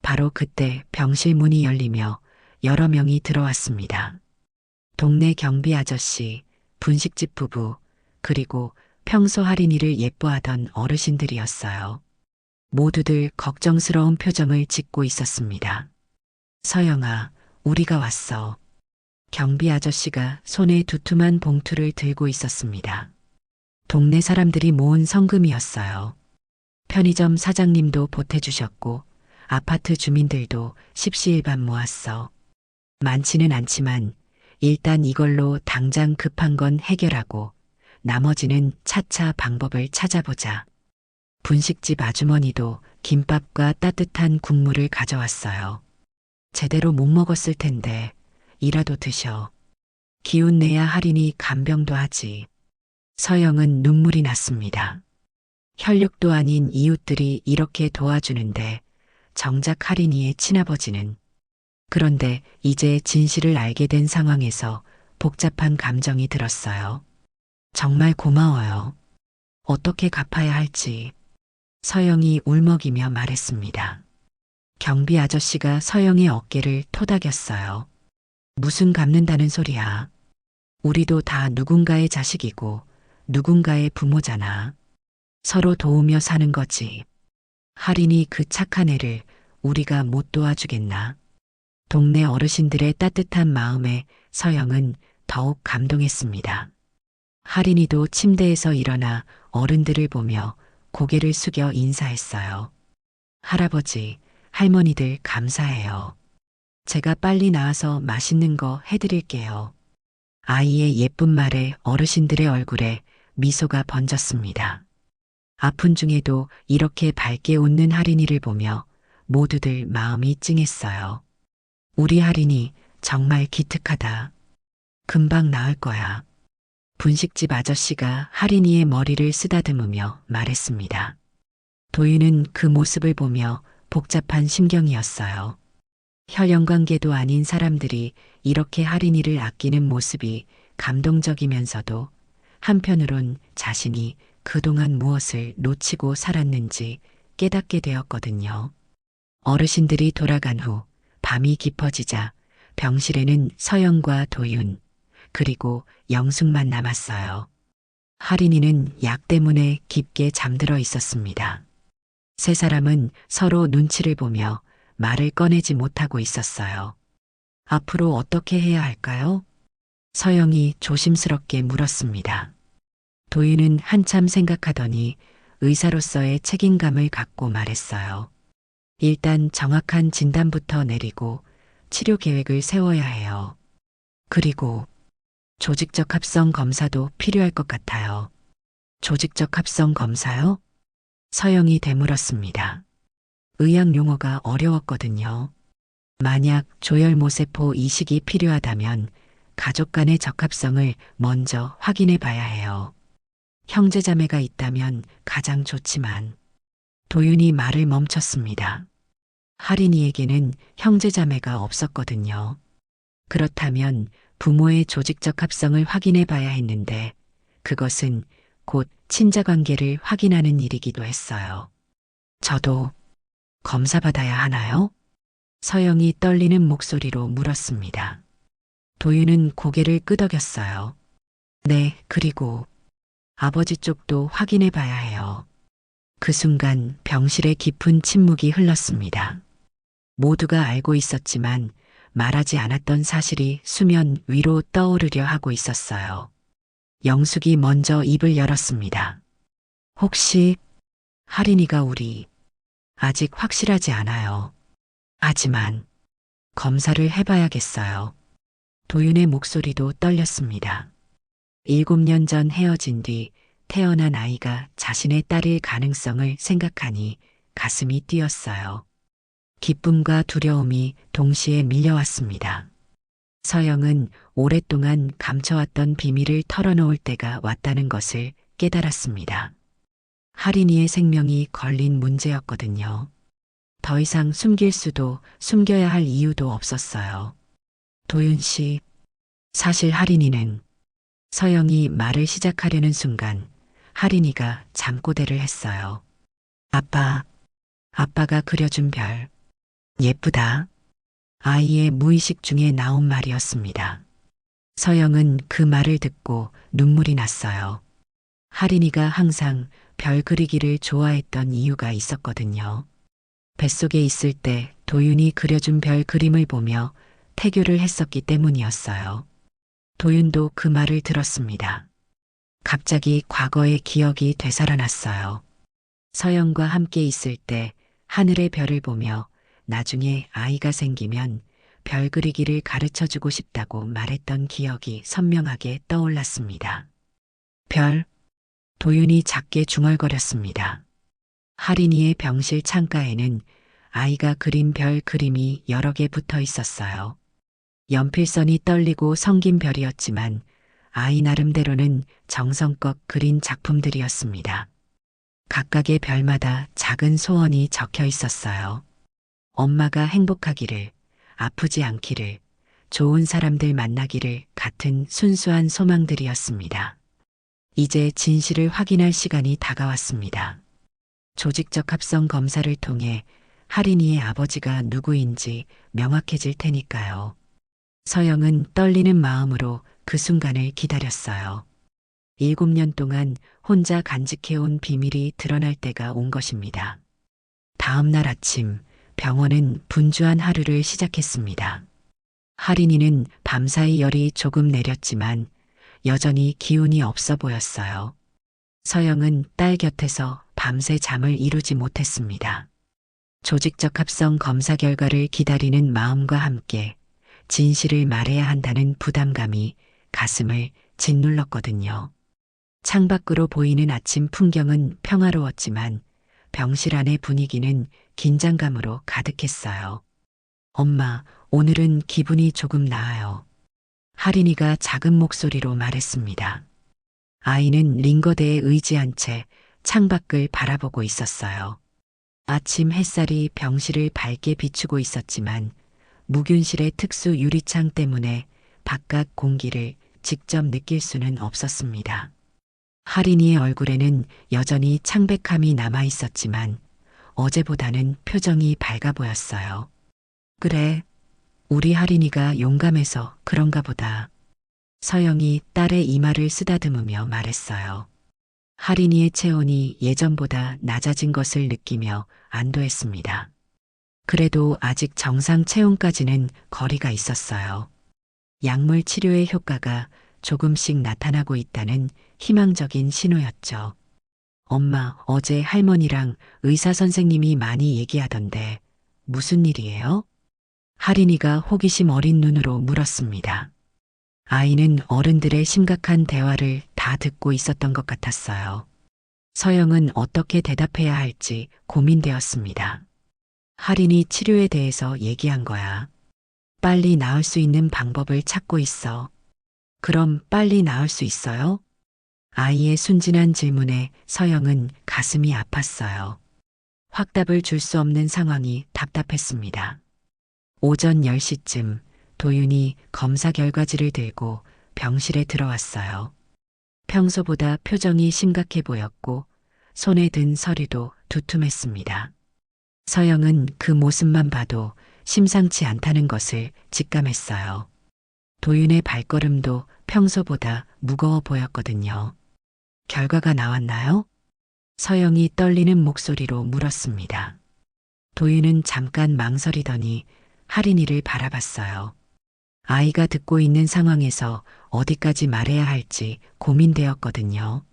바로 그때 병실 문이 열리며 여러 명이 들어왔습니다. 동네 경비 아저씨, 분식집 부부, 그리고 평소 하린이를 예뻐하던 어르신들이었어요. 모두들 걱정스러운 표정을 짓고 있었습니다. 서영아, 우리가 왔어. 경비 아저씨가 손에 두툼한 봉투를 들고 있었습니다. 동네 사람들이 모은 성금이었어요. 편의점 사장님도 보태주셨고 아파트 주민들도 십시일반 모았어. 많지는 않지만 일단 이걸로 당장 급한 건 해결하고 나머지는 차차 방법을 찾아보자. 분식집 아주머니도 김밥과 따뜻한 국물을 가져왔어요. 제대로 못 먹었을 텐데 이라도 드셔. 기운 내야 할인이 간병도 하지. 서영은 눈물이 났습니다. 혈육도 아닌 이웃들이 이렇게 도와주는데 정작 할인이의 친아버지는. 그런데 이제 진실을 알게 된 상황에서 복잡한 감정이 들었어요. 정말 고마워요. 어떻게 갚아야 할지. 서영이 울먹이며 말했습니다. 경비 아저씨가 서영의 어깨를 토닥였어요. 무슨 갚는다는 소리야. 우리도 다 누군가의 자식이고 누군가의 부모잖아. 서로 도우며 사는 거지. 할인이 그 착한 애를 우리가 못 도와주겠나. 동네 어르신들의 따뜻한 마음에 서영은 더욱 감동했습니다. 할인이도 침대에서 일어나 어른들을 보며 고개를 숙여 인사했어요. 할아버지, 할머니들 감사해요. 제가 빨리 나와서 맛있는 거 해드릴게요. 아이의 예쁜 말에 어르신들의 얼굴에 미소가 번졌습니다. 아픈 중에도 이렇게 밝게 웃는 할인이를 보며 모두들 마음이 찡했어요. 우리 할인이 정말 기특하다. 금방 나을 거야. 분식집 아저씨가 할인이의 머리를 쓰다듬으며 말했습니다. 도윤은 그 모습을 보며 복잡한 심경이었어요. 혈연관계도 아닌 사람들이 이렇게 할인이를 아끼는 모습이 감동적이면서도 한편으론 자신이 그동안 무엇을 놓치고 살았는지 깨닫게 되었거든요. 어르신들이 돌아간 후 밤이 깊어지자 병실에는 서영과 도윤, 그리고 영숙만 남았어요. 할인이는 약 때문에 깊게 잠들어 있었습니다. 세 사람은 서로 눈치를 보며 말을 꺼내지 못하고 있었어요. 앞으로 어떻게 해야 할까요? 서영이 조심스럽게 물었습니다. 도윤은 한참 생각하더니 의사로서의 책임감을 갖고 말했어요. 일단 정확한 진단부터 내리고 치료 계획을 세워야 해요. 그리고 조직적 합성 검사도 필요할 것 같아요. 조직적 합성 검사요? 서영이 되물었습니다. 의학 용어가 어려웠거든요. 만약 조혈모세포 이식이 필요하다면 가족 간의 적합성을 먼저 확인해 봐야 해요. 형제자매가 있다면 가장 좋지만. 도윤이 말을 멈췄습니다. 할인이에게는 형제자매가 없었거든요. 그렇다면 부모의 조직적 합성을 확인해 봐야 했는데 그것은 곧 친자관계를 확인하는 일이기도 했어요. 저도 검사 받아야 하나요? 서영이 떨리는 목소리로 물었습니다. 도윤은 고개를 끄덕였어요. 네, 그리고 아버지 쪽도 확인해 봐야 해요. 그 순간 병실에 깊은 침묵이 흘렀습니다. 모두가 알고 있었지만 말하지 않았던 사실이 수면 위로 떠오르려 하고 있었어요. 영숙이 먼저 입을 열었습니다. 혹시 할인이가 우리 아직 확실하지 않아요. 하지만 검사를 해봐야겠어요. 도윤의 목소리도 떨렸습니다. 7년 전 헤어진 뒤 태어난 아이가 자신의 딸일 가능성을 생각하니 가슴이 뛰었어요. 기쁨과 두려움이 동시에 밀려왔습니다. 서영은 오랫동안 감춰왔던 비밀을 털어놓을 때가 왔다는 것을 깨달았습니다. 할인이의 생명이 걸린 문제였거든요. 더 이상 숨길 수도 숨겨야 할 이유도 없었어요. 도윤 씨, 사실 할인이는. 서영이 말을 시작하려는 순간 할인이가 잠꼬대를 했어요. 아빠가 그려준 별. 예쁘다. 아이의 무의식 중에 나온 말이었습니다. 서영은 그 말을 듣고 눈물이 났어요. 할인이가 항상 별 그리기를 좋아했던 이유가 있었거든요. 뱃속에 있을 때 도윤이 그려준 별 그림을 보며 태교를 했었기 때문이었어요. 도윤도 그 말을 들었습니다. 갑자기 과거의 기억이 되살아났어요. 서영과 함께 있을 때 하늘의 별을 보며 나중에 아이가 생기면 별 그리기를 가르쳐 주고 싶다고 말했던 기억이 선명하게 떠올랐습니다. 별, 도윤이 작게 중얼거렸습니다. 할인이의 병실 창가에는 아이가 그린 별 그림이 여러 개 붙어 있었어요. 연필선이 떨리고 성긴 별이었지만 아이 나름대로는 정성껏 그린 작품들이었습니다. 각각의 별마다 작은 소원이 적혀 있었어요. 엄마가 행복하기를, 아프지 않기를, 좋은 사람들 만나기를 같은 순수한 소망들이었습니다. 이제 진실을 확인할 시간이 다가왔습니다. 조직적 합성 검사를 통해 할인이의 아버지가 누구인지 명확해질 테니까요. 서영은 떨리는 마음으로 그 순간을 기다렸어요. 7년 동안 혼자 간직해온 비밀이 드러날 때가 온 것입니다. 다음 날 아침 병원은 분주한 하루를 시작했습니다. 할인이는 밤사이 열이 조금 내렸지만 여전히 기운이 없어 보였어요. 서영은 딸 곁에서 밤새 잠을 이루지 못했습니다. 조직적 합성 검사 결과를 기다리는 마음과 함께 진실을 말해야 한다는 부담감이 가슴을 짓눌렀거든요. 창밖으로 보이는 아침 풍경은 평화로웠지만 병실 안의 분위기는 긴장감으로 가득했어요. 엄마, 오늘은 기분이 조금 나아요. 할인이가 작은 목소리로 말했습니다. 아이는 링거대에 의지한 채 창밖을 바라보고 있었어요. 아침 햇살이 병실을 밝게 비추고 있었지만 무균실의 특수 유리창 때문에 바깥 공기를 직접 느낄 수는 없었습니다. 할인이의 얼굴에는 여전히 창백함이 남아 있었지만 어제보다는 표정이 밝아 보였어요. 그래, 우리 할인이가 용감해서 그런가 보다. 서영이 딸의 이마를 쓰다듬으며 말했어요. 할인이의 체온이 예전보다 낮아진 것을 느끼며 안도했습니다. 그래도 아직 정상 체온까지는 거리가 있었어요. 약물 치료의 효과가 조금씩 나타나고 있다는 희망적인 신호였죠. 엄마, 어제 할머니랑 의사 선생님이 많이 얘기하던데 무슨 일이에요? 할인이가 호기심 어린 눈으로 물었습니다. 아이는 어른들의 심각한 대화를 다 듣고 있었던 것 같았어요. 서영은 어떻게 대답해야 할지 고민되었습니다. 할인이 치료에 대해서 얘기한 거야. 빨리 나을 수 있는 방법을 찾고 있어. 그럼 빨리 나을 수 있어요? 아이의 순진한 질문에 서영은 가슴이 아팠어요. 확답을 줄 수 없는 상황이 답답했습니다. 오전 10시쯤 도윤이 검사 결과지를 들고 병실에 들어왔어요. 평소보다 표정이 심각해 보였고 손에 든 서류도 두툼했습니다. 서영은 그 모습만 봐도 심상치 않다는 것을 직감했어요. 도윤의 발걸음도 평소보다 무거워 보였거든요. 결과가 나왔나요? 서영이 떨리는 목소리로 물었습니다. 도윤은 잠깐 망설이더니 할인이를 바라봤어요. 아이가 듣고 있는 상황에서 어디까지 말해야 할지 고민되었거든요.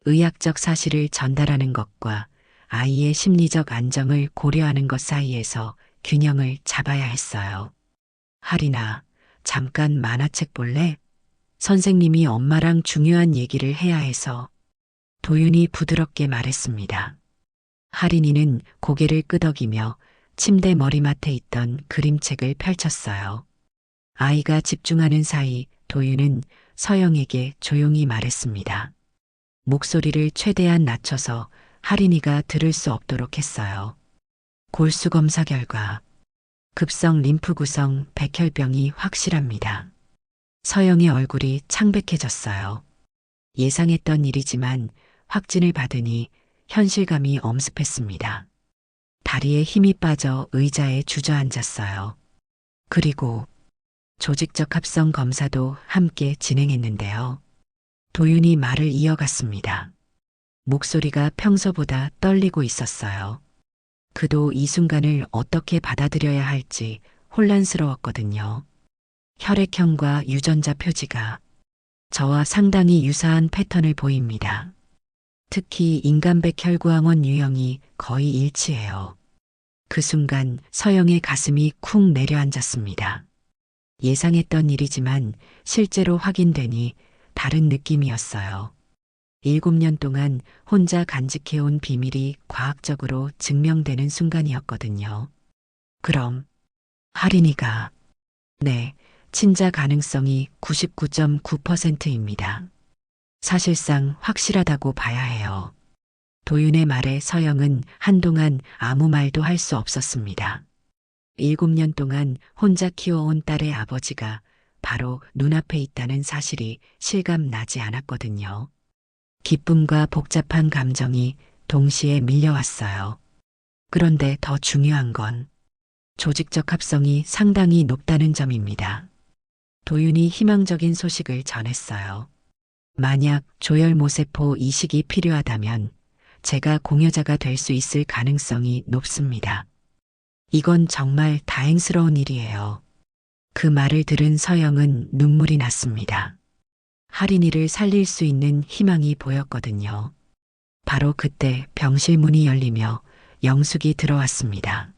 의학적 사실을 전달하는 것과 아이의 심리적 안정을 고려하는 것 사이에서 균형을 잡아야 했어요. 할인아, 잠깐 만화책 볼래? 선생님이 엄마랑 중요한 얘기를 해야 해서. 도윤이 부드럽게 말했습니다. 할인이는 고개를 끄덕이며 침대 머리맡에 있던 그림책을 펼쳤어요. 아이가 집중하는 사이 도윤은 서영에게 조용히 말했습니다. 목소리를 최대한 낮춰서 할인이가 들을 수 없도록 했어요. 골수 검사 결과 급성 림프 구성 백혈병이 확실합니다. 서영의 얼굴이 창백해졌어요. 예상했던 일이지만 확진을 받으니 현실감이 엄습했습니다. 다리에 힘이 빠져 의자에 주저앉았어요. 그리고 조직적 합성 검사도 함께 진행했는데요. 도윤이 말을 이어갔습니다. 목소리가 평소보다 떨리고 있었어요. 그도 이 순간을 어떻게 받아들여야 할지 혼란스러웠거든요. 혈액형과 유전자 표지가 저와 상당히 유사한 패턴을 보입니다. 특히 인간백 혈구황원 유형이 거의 일치해요. 그 순간 서영의 가슴이 쿵 내려앉았습니다. 예상했던 일이지만 실제로 확인되니 다른 느낌이었어요. 7년 동안 혼자 간직해온 비밀이 과학적으로 증명되는 순간이었거든요. 그럼 할인이가 네, 친자 가능성이 99.9%입니다. 사실상 확실하다고 봐야 해요. 도윤의 말에 서영은 한동안 아무 말도 할 수 없었습니다. 7년 동안 혼자 키워온 딸의 아버지가 바로 눈앞에 있다는 사실이 실감 나지 않았거든요. 기쁨과 복잡한 감정이 동시에 밀려왔어요. 그런데 더 중요한 건 조직적 합성이 상당히 높다는 점입니다. 도윤이 희망적인 소식을 전했어요. 만약 조혈모세포 이식이 필요하다면 제가 공여자가 될 수 있을 가능성이 높습니다. 이건 정말 다행스러운 일이에요. 그 말을 들은 서영은 눈물이 났습니다. 할인이를 살릴 수 있는 희망이 보였거든요. 바로 그때 병실 문이 열리며 영숙이 들어왔습니다.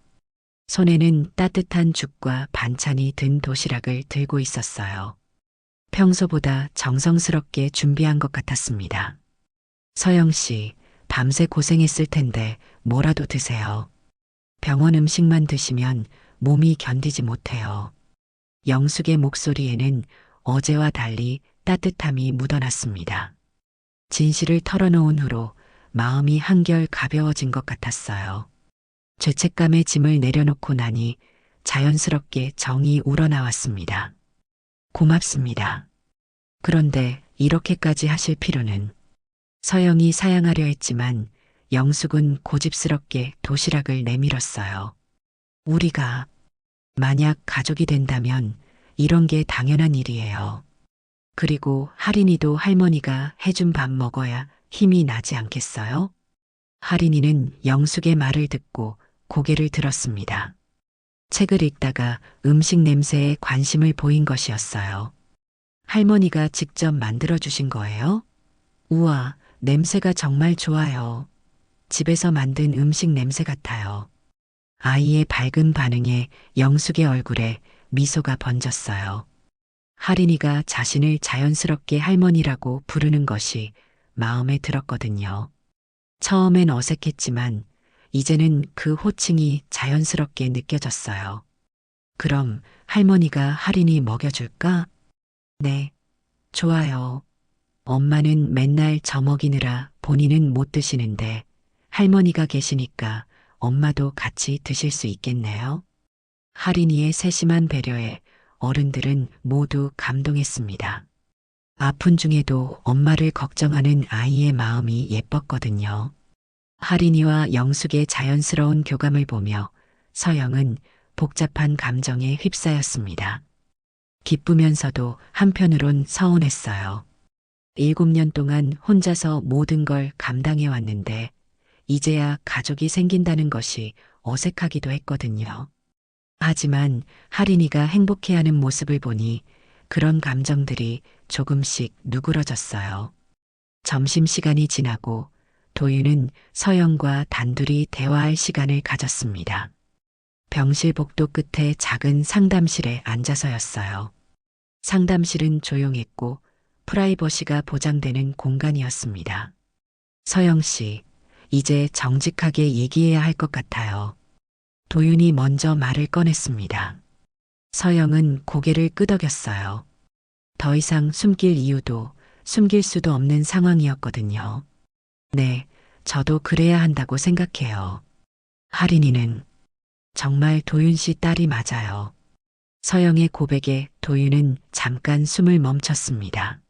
손에는 따뜻한 죽과 반찬이 든 도시락을 들고 있었어요. 평소보다 정성스럽게 준비한 것 같았습니다. 서영 씨, 밤새 고생했을 텐데 뭐라도 드세요. 병원 음식만 드시면 몸이 견디지 못해요. 영숙의 목소리에는 어제와 달리 따뜻함이 묻어났습니다. 진실을 털어놓은 후로 마음이 한결 가벼워진 것 같았어요. 죄책감의 짐을 내려놓고 나니 자연스럽게 정이 우러나왔습니다. 고맙습니다. 그런데 이렇게까지 하실 필요는. 서영이 사양하려 했지만 영숙은 고집스럽게 도시락을 내밀었어요. 우리가 만약 가족이 된다면 이런 게 당연한 일이에요. 그리고 할인이도 할머니가 해준 밥 먹어야 힘이 나지 않겠어요? 할인이는 영숙의 말을 듣고 고개를 들었습니다. 책을 읽다가 음식 냄새에 관심을 보인 것이었어요. 할머니가 직접 만들어주신 거예요? 우와, 냄새가 정말 좋아요. 집에서 만든 음식 냄새 같아요. 아이의 밝은 반응에 영숙의 얼굴에 미소가 번졌어요. 할인이가 자신을 자연스럽게 할머니라고 부르는 것이 마음에 들었거든요. 처음엔 어색했지만 이제는 그 호칭이 자연스럽게 느껴졌어요. 그럼 할머니가 할인이 먹여줄까? 네, 좋아요. 엄마는 맨날 저 먹이느라 본인은 못 드시는데 할머니가 계시니까 엄마도 같이 드실 수 있겠네요. 할인이의 세심한 배려에 어른들은 모두 감동했습니다. 아픈 중에도 엄마를 걱정하는 아이의 마음이 예뻤거든요. 할인이와 영숙의 자연스러운 교감을 보며 서영은 복잡한 감정에 휩싸였습니다. 기쁘면서도 한편으론 서운했어요. 7년 동안 혼자서 모든 걸 감당해 왔는데 이제야 가족이 생긴다는 것이 어색하기도 했거든요. 하지만 할인이가 행복해하는 모습을 보니 그런 감정들이 조금씩 누그러졌어요. 점심시간이 지나고 도윤은 서영과 단둘이 대화할 시간을 가졌습니다. 병실 복도 끝에 작은 상담실에 앉아서였어요. 상담실은 조용했고 프라이버시가 보장되는 공간이었습니다. 서영 씨, 이제 정직하게 얘기해야 할 것 같아요. 도윤이 먼저 말을 꺼냈습니다. 서영은 고개를 끄덕였어요. 더 이상 숨길 이유도 숨길 수도 없는 상황이었거든요. 네, 저도 그래야 한다고 생각해요. 할인이는 정말 도윤 씨 딸이 맞아요. 서영의 고백에 도윤은 잠깐 숨을 멈췄습니다.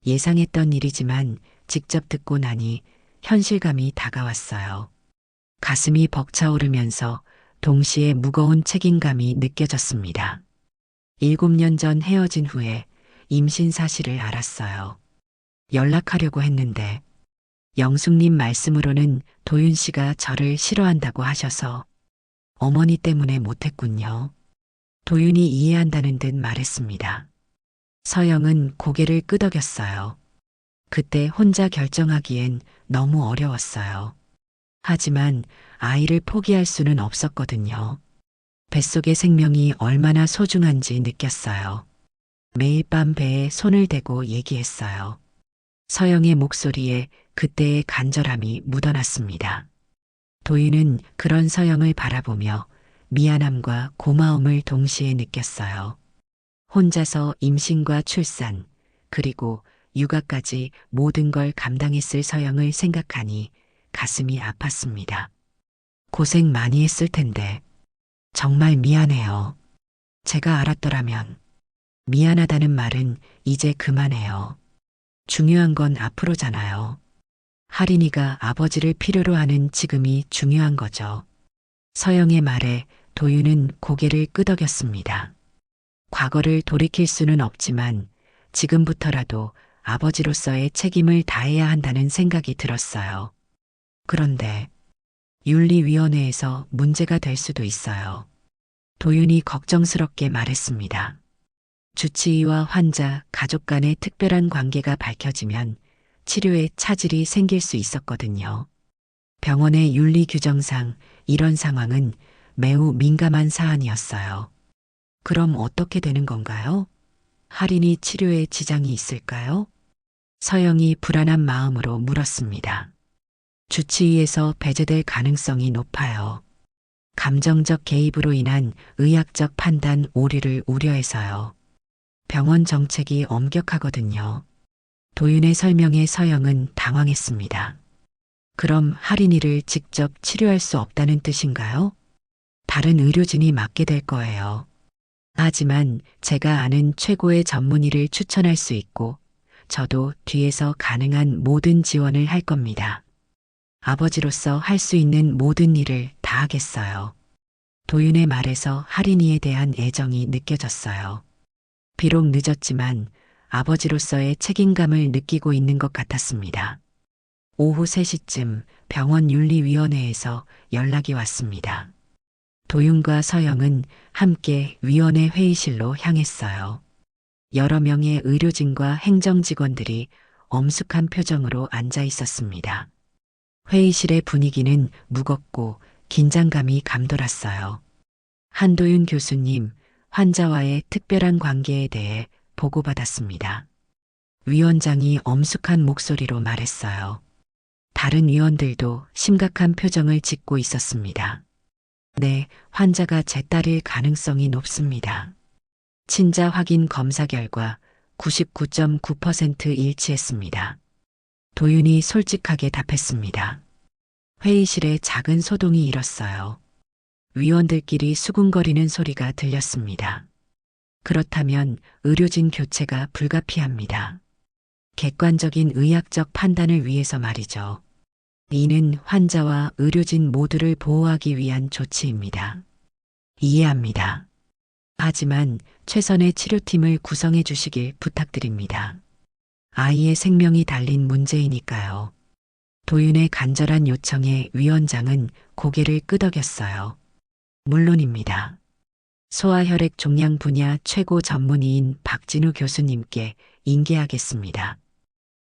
예상했던 일이지만 직접 듣고 나니 현실감이 다가왔어요. 가슴이 벅차오르면서 동시에 무거운 책임감이 느껴졌습니다. 7년 전 헤어진 후에 임신 사실을 알았어요. 연락하려고 했는데 영숙님 말씀으로는 도윤 씨가 저를 싫어한다고 하셔서 어머니 때문에 못했군요. 도윤이 이해한다는 듯 말했습니다. 서영은 고개를 끄덕였어요. 그때 혼자 결정하기엔 너무 어려웠어요. 하지만 아이를 포기할 수는 없었거든요. 뱃속의 생명이 얼마나 소중한지 느꼈어요. 매일 밤 배에 손을 대고 얘기했어요. 서영의 목소리에 그때의 간절함이 묻어났습니다. 도희는 그런 서영을 바라보며 미안함과 고마움을 동시에 느꼈어요. 혼자서 임신과 출산, 그리고 육아까지 모든 걸 감당했을 서영을 생각하니 가슴이 아팠습니다. 고생 많이 했을 텐데 정말 미안해요. 제가 알았더라면 미안하다는 말은 이제 그만해요. 중요한 건 앞으로잖아요. 할인이가 아버지를 필요로 하는 지금이 중요한 거죠. 서영의 말에 도윤은 고개를 끄덕였습니다. 과거를 돌이킬 수는 없지만 지금부터라도 아버지로서의 책임을 다해야 한다는 생각이 들었어요. 그런데 윤리위원회에서 문제가 될 수도 있어요. 도윤이 걱정스럽게 말했습니다. 주치의와 환자, 가족 간의 특별한 관계가 밝혀지면 치료에 차질이 생길 수 있었거든요. 병원의 윤리 규정상 이런 상황은 매우 민감한 사안이었어요. 그럼 어떻게 되는 건가요? 할인이 치료에 지장이 있을까요? 서영이 불안한 마음으로 물었습니다. 주치의에서 배제될 가능성이 높아요. 감정적 개입으로 인한 의학적 판단 오류를 우려해서요. 병원 정책이 엄격하거든요. 도윤의 설명에 서영은 당황했습니다. 그럼 할인이를 직접 치료할 수 없다는 뜻인가요? 다른 의료진이 맡게 될 거예요. 하지만 제가 아는 최고의 전문의를 추천할 수 있고 저도 뒤에서 가능한 모든 지원을 할 겁니다. 아버지로서 할 수 있는 모든 일을 다 하겠어요. 도윤의 말에서 할인이에 대한 애정이 느껴졌어요. 비록 늦었지만 아버지로서의 책임감을 느끼고 있는 것 같았습니다. 오후 3시쯤 병원 윤리위원회에서 연락이 왔습니다. 도윤과 서영은 함께 위원회 회의실로 향했어요. 여러 명의 의료진과 행정직원들이 엄숙한 표정으로 앉아 있었습니다. 회의실의 분위기는 무겁고 긴장감이 감돌았어요. 한도윤 교수님, 환자와의 특별한 관계에 대해 보고받았습니다. 위원장이 엄숙한 목소리로 말했어요. 다른 위원들도 심각한 표정을 짓고 있었습니다. 네, 환자가 제 딸일 가능성이 높습니다. 친자 확인 검사 결과 99.9% 일치했습니다. 도윤이 솔직하게 답했습니다. 회의실에 작은 소동이 일었어요. 위원들끼리 수군거리는 소리가 들렸습니다. 그렇다면 의료진 교체가 불가피합니다. 객관적인 의학적 판단을 위해서 말이죠. 이는 환자와 의료진 모두를 보호하기 위한 조치입니다. 이해합니다. 하지만 최선의 치료팀을 구성해 주시길 부탁드립니다. 아이의 생명이 달린 문제이니까요. 도윤의 간절한 요청에 위원장은 고개를 끄덕였어요. 물론입니다. 소아혈액 종양 분야 최고 전문의인 박진우 교수님께 인계하겠습니다.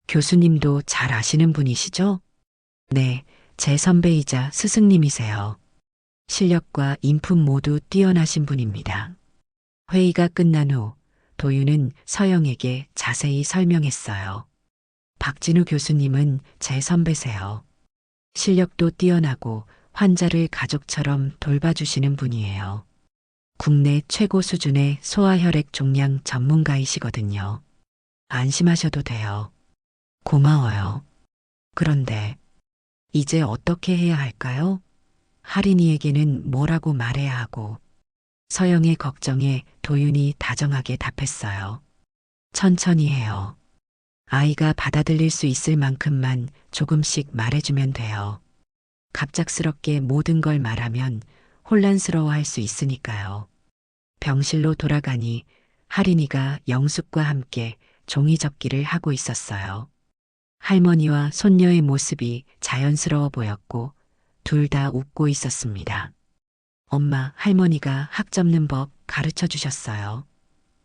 교수님도 잘 아시는 분이시죠? 네, 제 선배이자 스승님이세요. 실력과 인품 모두 뛰어나신 분입니다. 회의가 끝난 후 도윤은 서영에게 자세히 설명했어요. 박진우 교수님은 제 선배세요. 실력도 뛰어나고 환자를 가족처럼 돌봐주시는 분이에요. 국내 최고 수준의 소아혈액 종양 전문가이시거든요. 안심하셔도 돼요. 고마워요. 그런데 이제 어떻게 해야 할까요? 할인이에게는 뭐라고 말해야 하고. 서영의 걱정에 도윤이 다정하게 답했어요. 천천히 해요. 아이가 받아들일 수 있을 만큼만 조금씩 말해주면 돼요. 갑작스럽게 모든 걸 말하면 혼란스러워할 수 있으니까요. 병실로 돌아가니 할인이가 영숙과 함께 종이접기를 하고 있었어요. 할머니와 손녀의 모습이 자연스러워 보였고 둘 다 웃고 있었습니다. 엄마, 할머니가 학 접는 법 가르쳐 주셨어요.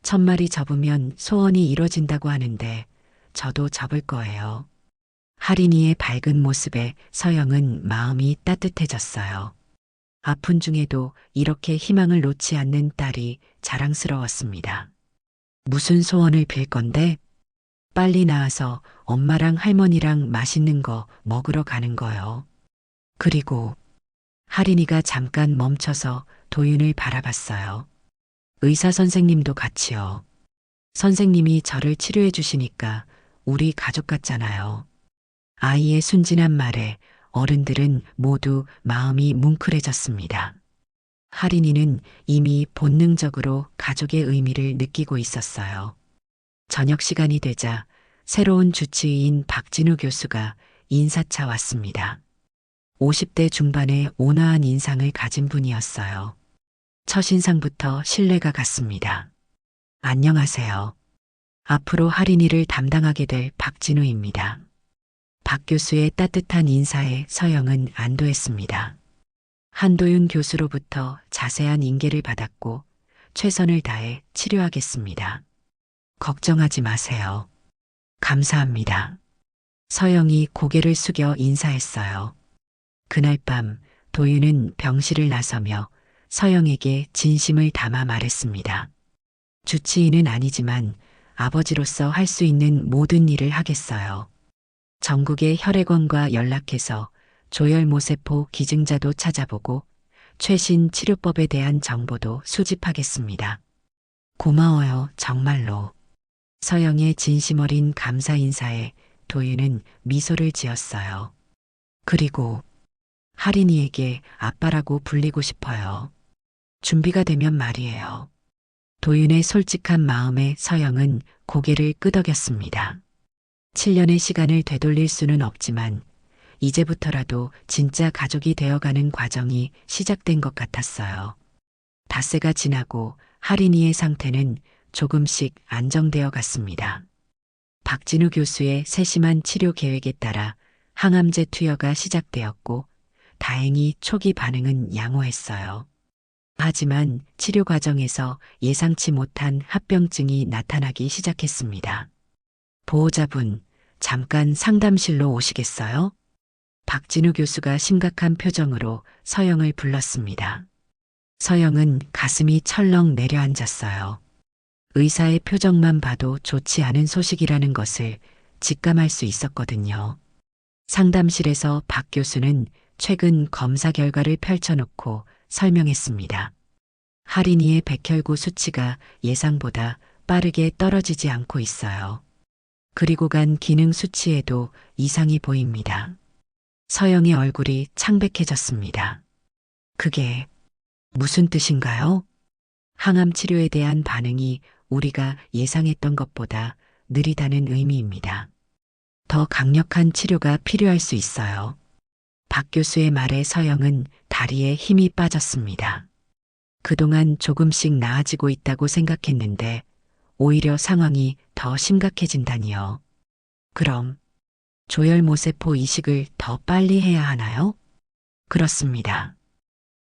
1000마리 접으면 소원이 이뤄진다고 하는데 저도 접을 거예요. 할인이의 밝은 모습에 서영은 마음이 따뜻해졌어요. 아픈 중에도 이렇게 희망을 놓지 않는 딸이 자랑스러웠습니다. 무슨 소원을 빌 건데? 빨리 나와서 엄마랑 할머니랑 맛있는 거 먹으러 가는 거요. 그리고 할인이가 잠깐 멈춰서 도윤을 바라봤어요. 의사 선생님도 같이요. 선생님이 저를 치료해 주시니까 우리 가족 같잖아요. 아이의 순진한 말에 어른들은 모두 마음이 뭉클해졌습니다. 할인이는 이미 본능적으로 가족의 의미를 느끼고 있었어요. 저녁 시간이 되자 새로운 주치의인 박진우 교수가 인사차 왔습니다. 50대 중반의 온화한 인상을 가진 분이었어요. 첫인상부터 신뢰가 갔습니다. 안녕하세요. 앞으로 할인이를 담당하게 될 박진우입니다. 박 교수의 따뜻한 인사에 서영은 안도했습니다. 한도윤 교수로부터 자세한 인계를 받았고 최선을 다해 치료하겠습니다. 걱정하지 마세요. 감사합니다. 서영이 고개를 숙여 인사했어요. 그날 밤 도윤은 병실을 나서며 서영에게 진심을 담아 말했습니다. 주치의는 아니지만 아버지로서 할 수 있는 모든 일을 하겠어요. 전국의 혈액원과 연락해서 조혈모세포 기증자도 찾아보고 최신 치료법에 대한 정보도 수집하겠습니다. 고마워요, 정말로. 서영의 진심 어린 감사 인사에 도윤은 미소를 지었어요. 그리고 할인이에게 아빠라고 불리고 싶어요. 준비가 되면 말이에요. 도윤의 솔직한 마음에 서영은 고개를 끄덕였습니다. 7년의 시간을 되돌릴 수는 없지만 이제부터라도 진짜 가족이 되어가는 과정이 시작된 것 같았어요. 닷새가 지나고 할인이의 상태는 조금씩 안정되어 갔습니다. 박진우 교수의 세심한 치료 계획에 따라 항암제 투여가 시작되었고 다행히 초기 반응은 양호했어요. 하지만 치료 과정에서 예상치 못한 합병증이 나타나기 시작했습니다. 보호자분, 잠깐 상담실로 오시겠어요? 박진우 교수가 심각한 표정으로 서영을 불렀습니다. 서영은 가슴이 철렁 내려앉았어요. 의사의 표정만 봐도 좋지 않은 소식이라는 것을 직감할 수 있었거든요. 상담실에서 박 교수는 최근 검사 결과를 펼쳐놓고 설명했습니다. 할인이의 백혈구 수치가 예상보다 빠르게 떨어지지 않고 있어요. 그리고 간 기능 수치에도 이상이 보입니다. 서영의 얼굴이 창백해졌습니다. 그게 무슨 뜻인가요? 항암 치료에 대한 반응이 우리가 예상했던 것보다 느리다는 의미입니다. 더 강력한 치료가 필요할 수 있어요. 박 교수의 말에 서영은 다리에 힘이 빠졌습니다. 그동안 조금씩 나아지고 있다고 생각했는데 오히려 상황이 더 심각해진다니요. 그럼 조혈모세포 이식을 더 빨리 해야 하나요? 그렇습니다.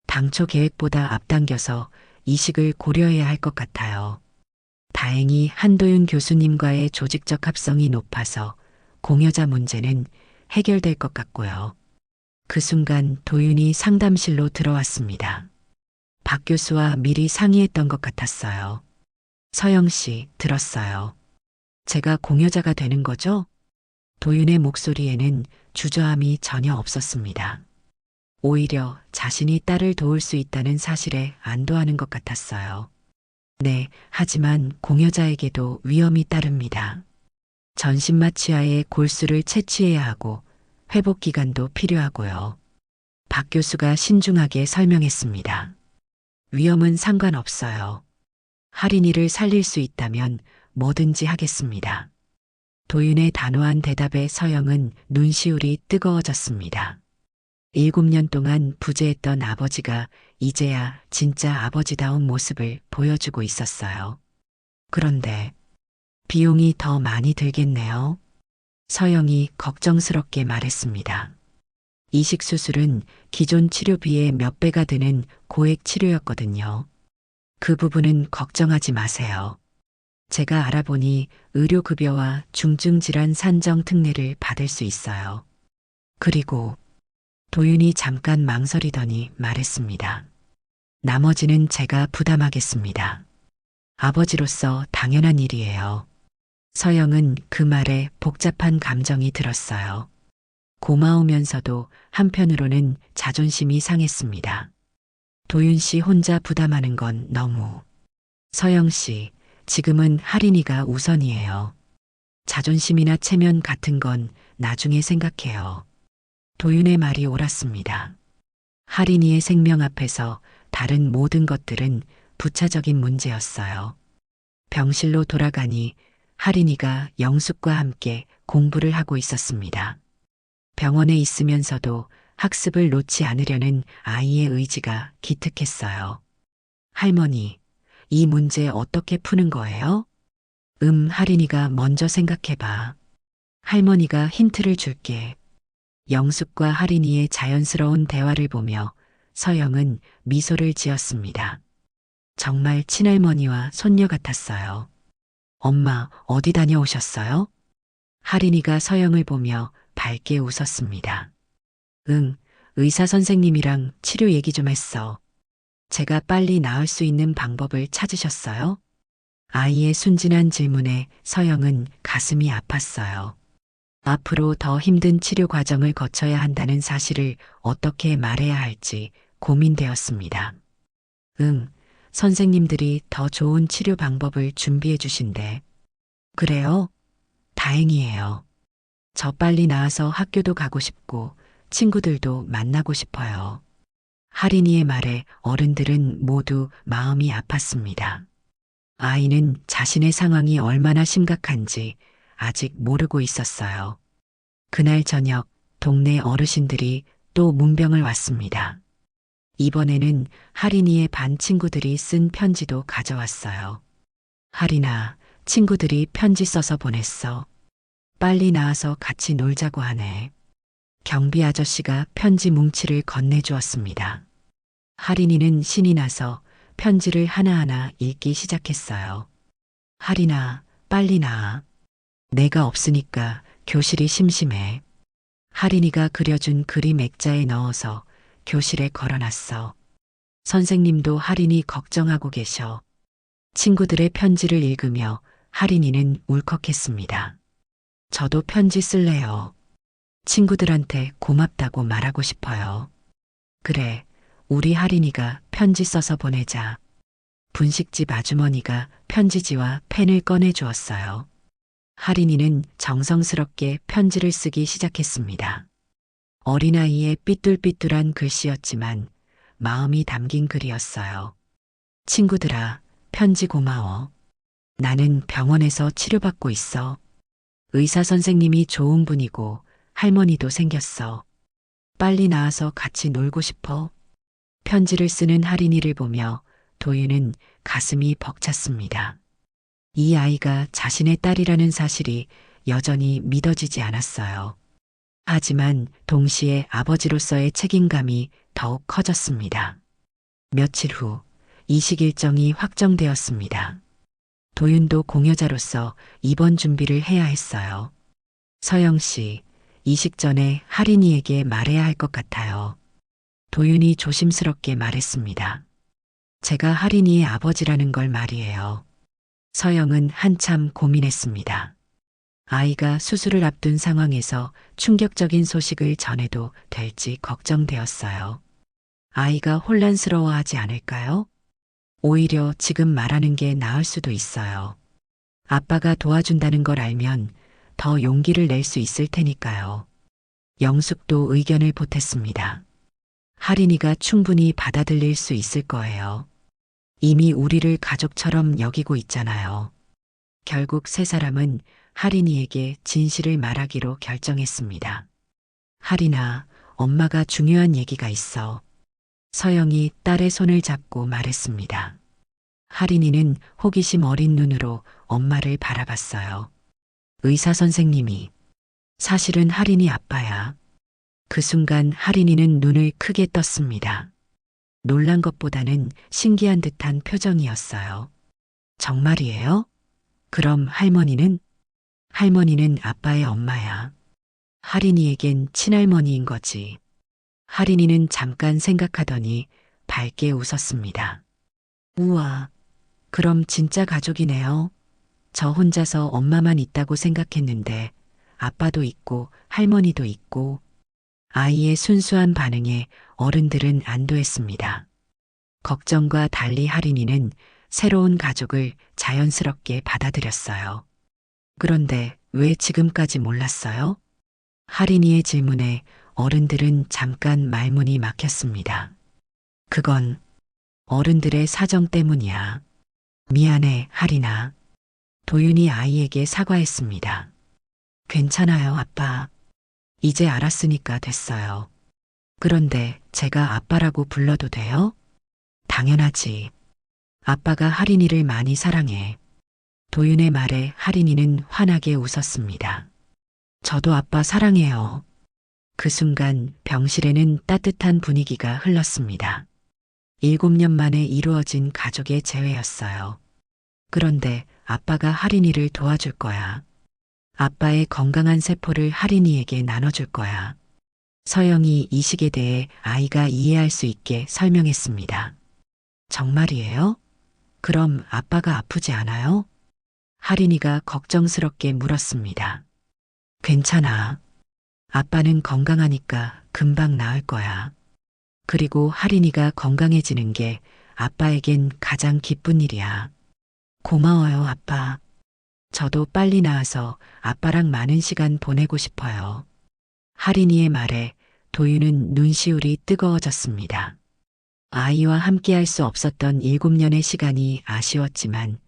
당초 계획보다 앞당겨서 이식을 고려해야 할 것 같아요. 다행히 한도윤 교수님과의 조직적 합성이 높아서 공여자 문제는 해결될 것 같고요. 그 순간 도윤이 상담실로 들어왔습니다. 박 교수와 미리 상의했던 것 같았어요. 서영 씨, 들었어요. 제가 공여자가 되는 거죠? 도윤의 목소리에는 주저함이 전혀 없었습니다. 오히려 자신이 딸을 도울 수 있다는 사실에 안도하는 것 같았어요. 네, 하지만 공여자에게도 위험이 따릅니다. 전신마 치아에 골수를 채취해야 하고 회복 기간도 필요하고요. 박 교수가 신중하게 설명했습니다. 위험은 상관없어요. 할인이를 살릴 수 있다면 뭐든지 하겠습니다. 도윤의 단호한 대답에 서영은 눈시울이 뜨거워졌습니다. 7년 동안 부재했던 아버지가 이제야 진짜 아버지다운 모습을 보여주고 있었어요. 그런데 비용이 더 많이 들겠네요. 서영이 걱정스럽게 말했습니다. 이식 수술은 기존 치료비의 몇 배가 되는 고액 치료였거든요. 그 부분은 걱정하지 마세요. 제가 알아보니 의료급여와 중증질환 산정 특례를 받을 수 있어요. 그리고 도윤이 잠깐 망설이더니 말했습니다. 나머지는 제가 부담하겠습니다. 아버지로서 당연한 일이에요. 서영은 그 말에 복잡한 감정이 들었어요. 고마우면서도 한편으로는 자존심이 상했습니다. 도윤 씨 혼자 부담하는 건 너무. 서영 씨, 지금은 할인이가 우선이에요. 자존심이나 체면 같은 건 나중에 생각해요. 도윤의 말이 옳았습니다. 할인이의 생명 앞에서 다른 모든 것들은 부차적인 문제였어요. 병실로 돌아가니 할인이가 영숙과 함께 공부를 하고 있었습니다. 병원에 있으면서도 학습을 놓지 않으려는 아이의 의지가 기특했어요. 할머니, 이 문제 어떻게 푸는 거예요? 할인이가 먼저 생각해봐. 할머니가 힌트를 줄게. 영숙과 할인이의 자연스러운 대화를 보며 서영은 미소를 지었습니다. 정말 친할머니와 손녀 같았어요. 엄마, 어디 다녀오셨어요? 할인이가 서영을 보며 밝게 웃었습니다. 응, 의사 선생님이랑 치료 얘기 좀 했어. 제가 빨리 나을 수 있는 방법을 찾으셨어요? 아이의 순진한 질문에 서영은 가슴이 아팠어요. 앞으로 더 힘든 치료 과정을 거쳐야 한다는 사실을 어떻게 말해야 할지 고민되었습니다. 응, 선생님들이 더 좋은 치료 방법을 준비해 주신대. 그래요? 다행이에요. 저 빨리 나와서 학교도 가고 싶고 친구들도 만나고 싶어요. 할인이의 말에 어른들은 모두 마음이 아팠습니다. 아이는 자신의 상황이 얼마나 심각한지 아직 모르고 있었어요. 그날 저녁 동네 어르신들이 또 문병을 왔습니다. 이번에는 할인이의 반 친구들이 쓴 편지도 가져왔어요. 할인아, 친구들이 편지 써서 보냈어. 빨리 나와서 같이 놀자고 하네. 경비 아저씨가 편지 뭉치를 건네주었습니다. 할인이는 신이 나서 편지를 하나하나 읽기 시작했어요. 할인아, 빨리 나와. 내가 없으니까 교실이 심심해. 할인이가 그려준 그림 액자에 넣어서 교실에 걸어놨어. 선생님도 할인이 걱정하고 계셔. 친구들의 편지를 읽으며 할인이는 울컥했습니다. 저도 편지 쓸래요. 친구들한테 고맙다고 말하고 싶어요. 그래, 우리 할인이가 편지 써서 보내자. 분식집 아주머니가 편지지와 펜을 꺼내 주었어요. 할인이는 정성스럽게 편지를 쓰기 시작했습니다. 어린아이의 삐뚤삐뚤한 글씨였지만 마음이 담긴 글이었어요. 친구들아, 편지 고마워. 나는 병원에서 치료받고 있어. 의사 선생님이 좋은 분이고 할머니도 생겼어. 빨리 나와서 같이 놀고 싶어. 편지를 쓰는 할인이를 보며 도윤은 가슴이 벅찼습니다. 이 아이가 자신의 딸이라는 사실이 여전히 믿어지지 않았어요. 하지만 동시에 아버지로서의 책임감이 더욱 커졌습니다. 며칠 후 이식 일정이 확정되었습니다. 도윤도 공여자로서 입원 준비를 해야 했어요. 서영 씨, 이식 전에 할인이에게 말해야 할 것 같아요. 도윤이 조심스럽게 말했습니다. 제가 할인이의 아버지라는 걸 말이에요. 서영은 한참 고민했습니다. 아이가 수술을 앞둔 상황에서 충격적인 소식을 전해도 될지 걱정되었어요. 아이가 혼란스러워하지 않을까요? 오히려 지금 말하는 게 나을 수도 있어요. 아빠가 도와준다는 걸 알면 더 용기를 낼 수 있을 테니까요. 영숙도 의견을 보탰습니다. 할인이가 충분히 받아들일 수 있을 거예요. 이미 우리를 가족처럼 여기고 있잖아요. 결국 세 사람은 할인이에게 진실을 말하기로 결정했습니다. 할인아, 엄마가 중요한 얘기가 있어. 서영이 딸의 손을 잡고 말했습니다. 할인이는 호기심 어린 눈으로 엄마를 바라봤어요. 의사 선생님이, 사실은 할인이 아빠야. 그 순간 할인이는 눈을 크게 떴습니다. 놀란 것보다는 신기한 듯한 표정이었어요. 정말이에요? 그럼 할머니는? 할머니는 아빠의 엄마야. 할인이에겐 친할머니인 거지. 할인이는 잠깐 생각하더니 밝게 웃었습니다. 우와, 그럼 진짜 가족이네요. 저 혼자서 엄마만 있다고 생각했는데 아빠도 있고 할머니도 있고. 아이의 순수한 반응에 어른들은 안도했습니다. 걱정과 달리 할인이는 새로운 가족을 자연스럽게 받아들였어요. 그런데 왜 지금까지 몰랐어요? 할인이의 질문에 어른들은 잠깐 말문이 막혔습니다. 그건 어른들의 사정 때문이야. 미안해, 할인아. 도윤이 아이에게 사과했습니다. 괜찮아요, 아빠. 이제 알았으니까 됐어요. 그런데 제가 아빠라고 불러도 돼요? 당연하지. 아빠가 할인이를 많이 사랑해. 도윤의 말에 할인이는 환하게 웃었습니다. 저도 아빠 사랑해요. 그 순간 병실에는 따뜻한 분위기가 흘렀습니다. 7년 만에 이루어진 가족의 재회였어요. 그런데 아빠가 할인이를 도와줄 거야. 아빠의 건강한 세포를 할인이에게 나눠줄 거야. 서영이 이식에 대해 아이가 이해할 수 있게 설명했습니다. 정말이에요? 그럼 아빠가 아프지 않아요? 할인이가 걱정스럽게 물었습니다. 괜찮아. 아빠는 건강하니까 금방 나을 거야. 그리고 할인이가 건강해지는 게 아빠에겐 가장 기쁜 일이야. 고마워요, 아빠. 저도 빨리 나아서 아빠랑 많은 시간 보내고 싶어요. 할인이의 말에 도윤은 눈시울이 뜨거워졌습니다. 아이와 함께할 수 없었던 7년의 시간이 아쉬웠지만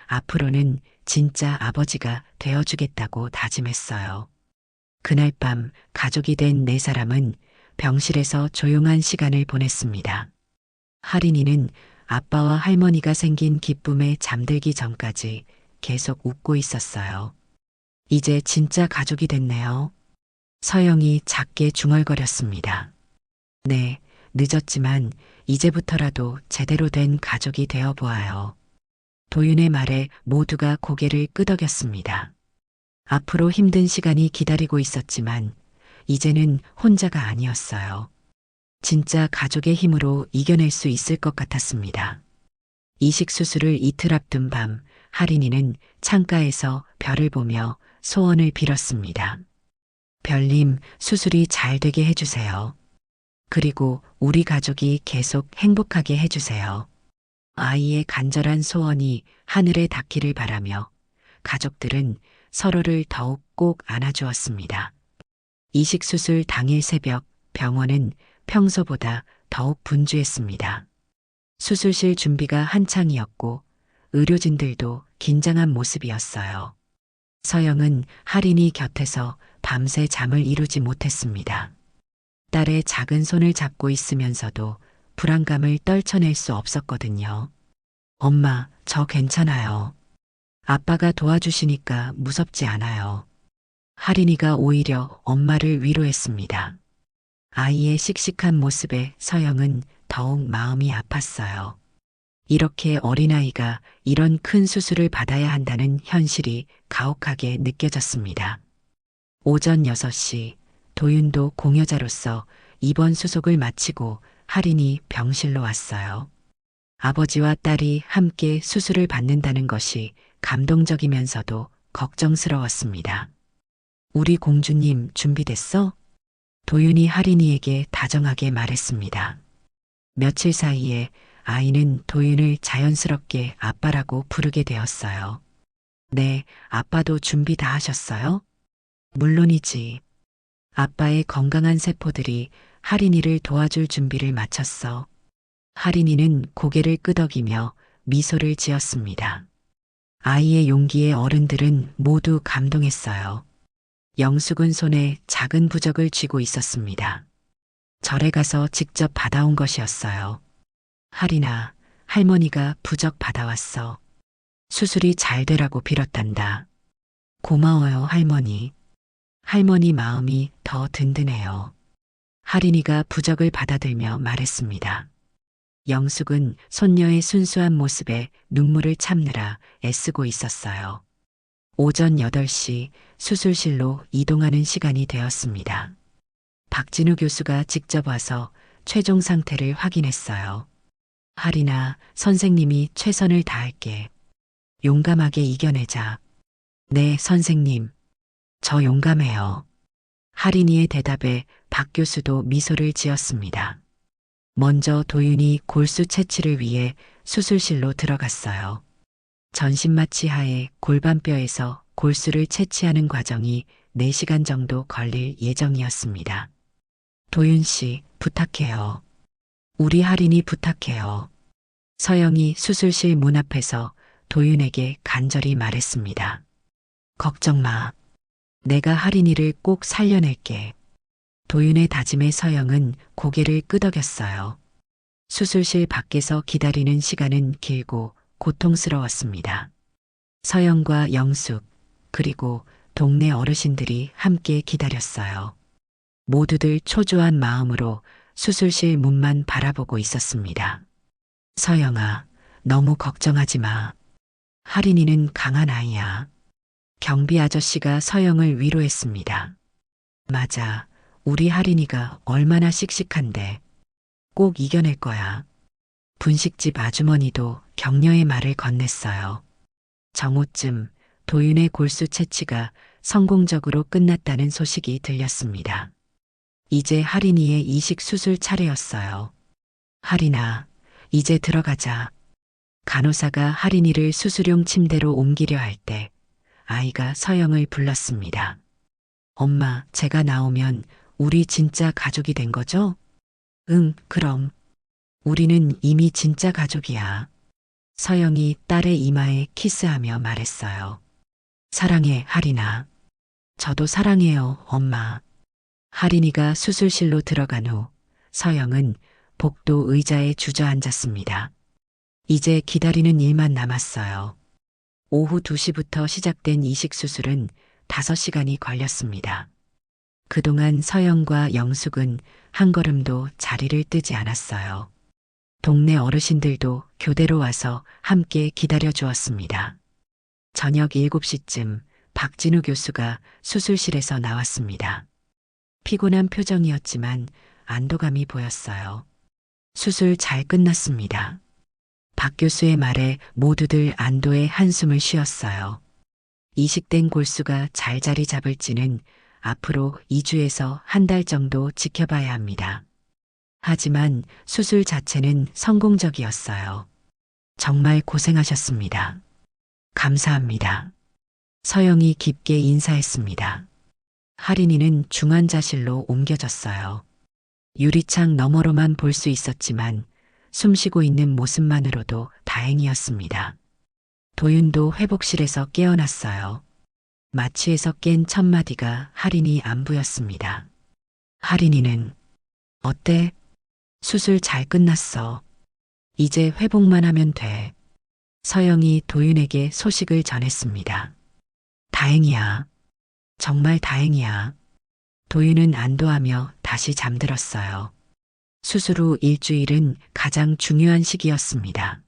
앞으로는 진짜 아버지가 되어주겠다고 다짐했어요. 그날 밤 가족이 된 네 사람은 병실에서 조용한 시간을 보냈습니다. 할인이는 아빠와 할머니가 생긴 기쁨에 잠들기 전까지 계속 웃고 있었어요. 이제 진짜 가족이 됐네요. 서영이 작게 중얼거렸습니다. 네, 늦었지만 이제부터라도 제대로 된 가족이 되어 보아요. 도윤의 말에 모두가 고개를 끄덕였습니다. 앞으로 힘든 시간이 기다리고 있었지만 이제는 혼자가 아니었어요. 진짜 가족의 힘으로 이겨낼 수 있을 것 같았습니다. 이식 수술을 이틀 앞둔 밤, 할인이는 창가에서 별을 보며 소원을 빌었습니다. 별님, 수술이 잘 되게 해주세요. 그리고 우리 가족이 계속 행복하게 해주세요. 아이의 간절한 소원이 하늘에 닿기를 바라며 가족들은 서로를 더욱 꼭 안아주었습니다. 이식 수술 당일 새벽 병원은 평소보다 더욱 분주했습니다. 수술실 준비가 한창이었고 의료진들도 긴장한 모습이었어요. 서영은 할인이 곁에서 밤새 잠을 이루지 못했습니다. 딸의 작은 손을 잡고 있으면서도 불안감을 떨쳐낼 수 없었거든요. 엄마, 저 괜찮아요. 아빠가 도와주시니까 무섭지 않아요. 할인이가 오히려 엄마를 위로했습니다. 아이의 씩씩한 모습에 서영은 더욱 마음이 아팠어요. 이렇게 어린아이가 이런 큰 수술을 받아야 한다는 현실이 가혹하게 느껴졌습니다. 오전 6시 도윤도 공여자로서 입원 수속을 마치고 할인이 병실로 왔어요. 아버지와 딸이 함께 수술을 받는다는 것이 감동적이면서도 걱정스러웠습니다. 우리 공주님 준비됐어? 도윤이 할인이에게 다정하게 말했습니다. 며칠 사이에 아이는 도윤을 자연스럽게 아빠라고 부르게 되었어요. 네, 아빠도 준비 다 하셨어요? 물론이지. 아빠의 건강한 세포들이 할인이를 도와줄 준비를 마쳤어. 할인이는 고개를 끄덕이며 미소를 지었습니다. 아이의 용기에 어른들은 모두 감동했어요. 영숙은 손에 작은 부적을 쥐고 있었습니다. 절에 가서 직접 받아온 것이었어요. 할인아, 할머니가 부적 받아왔어. 수술이 잘 되라고 빌었단다. 고마워요, 할머니. 할머니 마음이 더 든든해요. 할인이가 부적을 받아들며 말했습니다. 영숙은 손녀의 순수한 모습에 눈물을 참느라 애쓰고 있었어요. 오전 8시 수술실로 이동하는 시간이 되었습니다. 박진우 교수가 직접 와서 최종 상태를 확인했어요. 할인아, 선생님이 최선을 다할게. 용감하게 이겨내자. 네, 선생님. 저 용감해요. 할인이의 대답에 박 교수도 미소를 지었습니다. 먼저 도윤이 골수 채취를 위해 수술실로 들어갔어요. 전신마취 하에 골반뼈에서 골수를 채취하는 과정이 4시간 정도 걸릴 예정이었습니다. 도윤 씨, 부탁해요. 우리 할인이 부탁해요. 서영이 수술실 문 앞에서 도윤에게 간절히 말했습니다. 걱정 마. 내가 할인이를 꼭 살려낼게. 도윤의 다짐에 서영은 고개를 끄덕였어요. 수술실 밖에서 기다리는 시간은 길고 고통스러웠습니다. 서영과 영숙, 그리고 동네 어르신들이 함께 기다렸어요. 모두들 초조한 마음으로 수술실 문만 바라보고 있었습니다. 서영아, 너무 걱정하지 마. 할인이는 강한 아이야. 경비 아저씨가 서영을 위로했습니다. 맞아. 우리 할인이가 얼마나 씩씩한데. 꼭 이겨낼 거야. 분식집 아주머니도 격려의 말을 건넸어요. 정오쯤 도윤의 골수 채취가 성공적으로 끝났다는 소식이 들렸습니다. 이제 할인이의 이식 수술 차례였어요. 할인아, 이제 들어가자. 간호사가 할인이를 수술용 침대로 옮기려 할 때 아이가 서영을 불렀습니다. 엄마, 제가 나오면 우리 진짜 가족이 된 거죠? 응, 그럼. 우리는 이미 진짜 가족이야. 서영이 딸의 이마에 키스하며 말했어요. 사랑해, 할인아. 저도 사랑해요, 엄마. 할인이가 수술실로 들어간 후 서영은 복도 의자에 주저앉았습니다. 이제 기다리는 일만 남았어요. 오후 2시부터 시작된 이식 수술은 5시간이 걸렸습니다. 그동안 서영과 영숙은 한 걸음도 자리를 뜨지 않았어요. 동네 어르신들도 교대로 와서 함께 기다려 주었습니다. 저녁 7시쯤 박진우 교수가 수술실에서 나왔습니다. 피곤한 표정이었지만 안도감이 보였어요. 수술 잘 끝났습니다. 박 교수의 말에 모두들 안도의 한숨을 쉬었어요. 이식된 골수가 잘 자리 잡을지는 앞으로 2주에서 한 달 정도 지켜봐야 합니다. 하지만 수술 자체는 성공적이었어요. 정말 고생하셨습니다. 감사합니다. 서영이 깊게 인사했습니다. 할인이는 중환자실로 옮겨졌어요. 유리창 너머로만 볼 수 있었지만 숨쉬고 있는 모습만으로도 다행이었습니다. 도윤도 회복실에서 깨어났어요. 마취에서 깬 첫 마디가 할인이 안부였습니다. 할인이는 어때? 수술 잘 끝났어. 이제 회복만 하면 돼. 서영이 도윤에게 소식을 전했습니다. 다행이야. 정말 다행이야. 도윤은 안도하며 다시 잠들었어요. 수술 후 일주일은 가장 중요한 시기였습니다.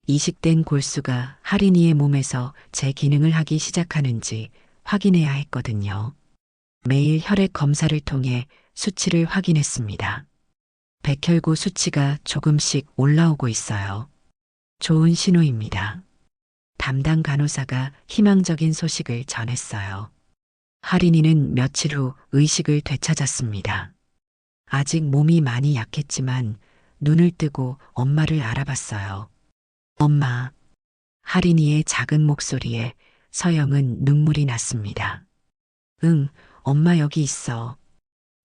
이식된 골수가 할인이의 몸에서 재기능을 하기 시작하는지 확인해야 했거든요. 매일 혈액 검사를 통해 수치를 확인했습니다. 백혈구 수치가 조금씩 올라오고 있어요. 좋은 신호입니다. 담당 간호사가 희망적인 소식을 전했어요. 할인이는 며칠 후 의식을 되찾았습니다. 아직 몸이 많이 약했지만 눈을 뜨고 엄마를 알아봤어요. 엄마. 할인이의 작은 목소리에 서영은 눈물이 났습니다. 응, 엄마 여기 있어.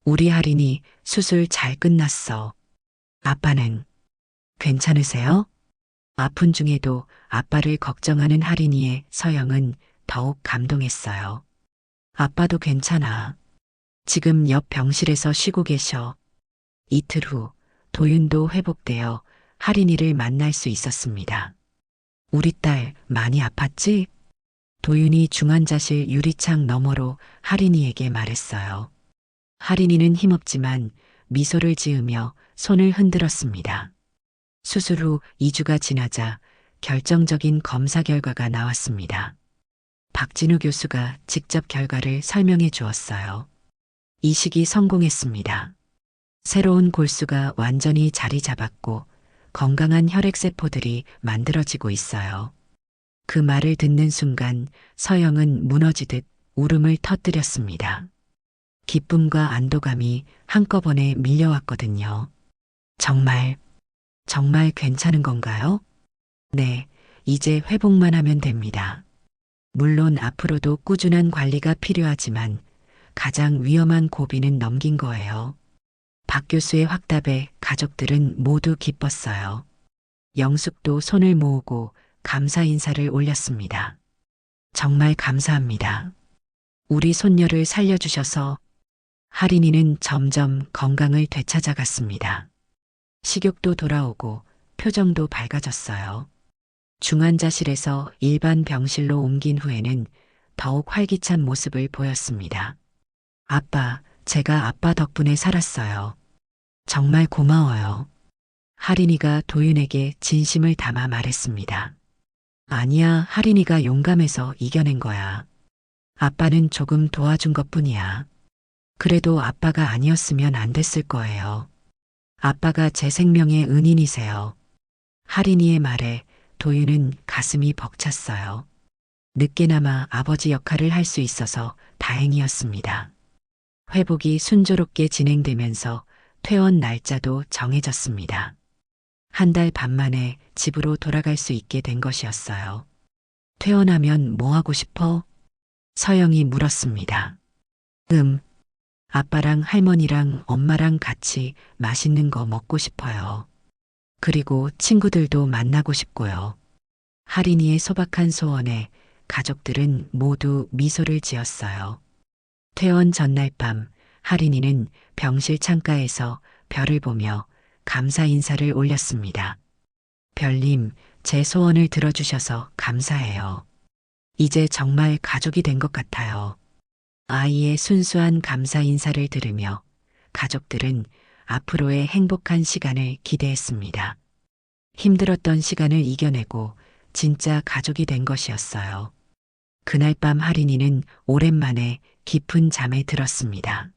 우리 할인이 수술 잘 끝났어. 아빠는 괜찮으세요? 아픈 중에도 아빠를 걱정하는 할인이의 서영은 더욱 감동했어요. 아빠도 괜찮아. 지금 옆 병실에서 쉬고 계셔. 이틀 후 도윤도 회복되어 할인이를 만날 수 있었습니다. 우리 딸 많이 아팠지? 도윤이 중환자실 유리창 너머로 할인이에게 말했어요. 할인이는 힘없지만 미소를 지으며 손을 흔들었습니다. 수술 후 2주가 지나자 결정적인 검사 결과가 나왔습니다. 박진우 교수가 직접 결과를 설명해 주었어요. 이식이 성공했습니다. 새로운 골수가 완전히 자리 잡았고 건강한 혈액세포들이 만들어지고 있어요. 그 말을 듣는 순간 서영은 무너지듯 울음을 터뜨렸습니다. 기쁨과 안도감이 한꺼번에 밀려왔거든요. 정말 괜찮은 건가요? 네, 이제 회복만 하면 됩니다. 물론 앞으로도 꾸준한 관리가 필요하지만 가장 위험한 고비는 넘긴 거예요. 박 교수의 확답에 가족들은 모두 기뻤어요. 영숙도 손을 모으고 감사 인사를 올렸습니다. 정말 감사합니다. 우리 손녀를 살려주셔서. 할인이는 점점 건강을 되찾아갔습니다. 식욕도 돌아오고 표정도 밝아졌어요. 중환자실에서 일반 병실로 옮긴 후에는 더욱 활기찬 모습을 보였습니다. 아빠, 제가 아빠 덕분에 살았어요. 정말 고마워요. 할인이가 도윤에게 진심을 담아 말했습니다. 아니야, 할인이가 용감해서 이겨낸 거야. 아빠는 조금 도와준 것뿐이야. 그래도 아빠가 아니었으면 안 됐을 거예요. 아빠가 제 생명의 은인이세요. 할인이의 말에 도윤은 가슴이 벅찼어요. 늦게나마 아버지 역할을 할 수 있어서 다행이었습니다. 회복이 순조롭게 진행되면서 퇴원 날짜도 정해졌습니다. 한 달 반 만에 집으로 돌아갈 수 있게 된 것이었어요. 퇴원하면 뭐 하고 싶어? 서영이 물었습니다. 아빠랑 할머니랑 엄마랑 같이 맛있는 거 먹고 싶어요. 그리고 친구들도 만나고 싶고요. 할인이의 소박한 소원에 가족들은 모두 미소를 지었어요. 퇴원 전날 밤 할인이는 병실 창가에서 별을 보며 감사 인사를 올렸습니다. 별님, 제 소원을 들어주셔서 감사해요. 이제 정말 가족이 된 것 같아요. 아이의 순수한 감사 인사를 들으며 가족들은 앞으로의 행복한 시간을 기대했습니다. 힘들었던 시간을 이겨내고 진짜 가족이 된 것이었어요. 그날 밤 할인이는 오랜만에 깊은 잠에 들었습니다.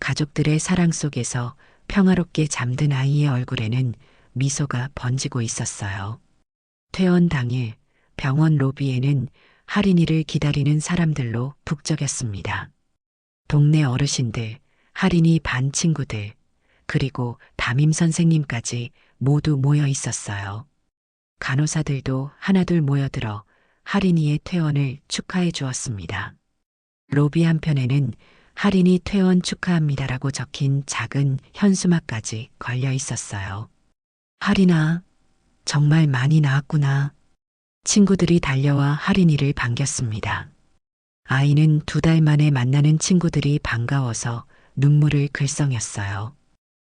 가족들의 사랑 속에서 평화롭게 잠든 아이의 얼굴에는 미소가 번지고 있었어요. 퇴원 당일 병원 로비에는 할인이를 기다리는 사람들로 북적였습니다. 동네 어르신들, 할인이 반 친구들, 그리고 담임 선생님까지 모두 모여 있었어요. 간호사들도 하나둘 모여들어 할인이의 퇴원을 축하해 주었습니다. 로비 한편에는 할인이 퇴원 축하합니다라고 적힌 작은 현수막까지 걸려 있었어요. 할인아, 정말 많이 나았구나. 친구들이 달려와 할인이를 반겼습니다. 아이는 2달 만에 만나는 친구들이 반가워서 눈물을 글썽였어요.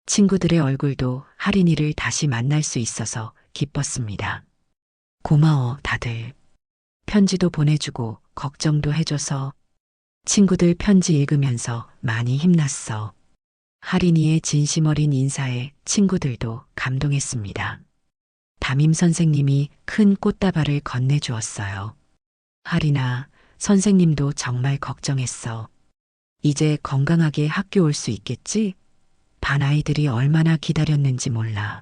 친구들의 얼굴도 할인이를 다시 만날 수 있어서 기뻤습니다. 고마워, 다들. 편지도 보내주고 걱정도 해줘서. 친구들 편지 읽으면서 많이 힘났어. 할인이의 진심 어린 인사에 친구들도 감동했습니다. 담임 선생님이 큰 꽃다발을 건네주었어요. 할인아, 선생님도 정말 걱정했어. 이제 건강하게 학교 올 수 있겠지? 반 아이들이 얼마나 기다렸는지 몰라.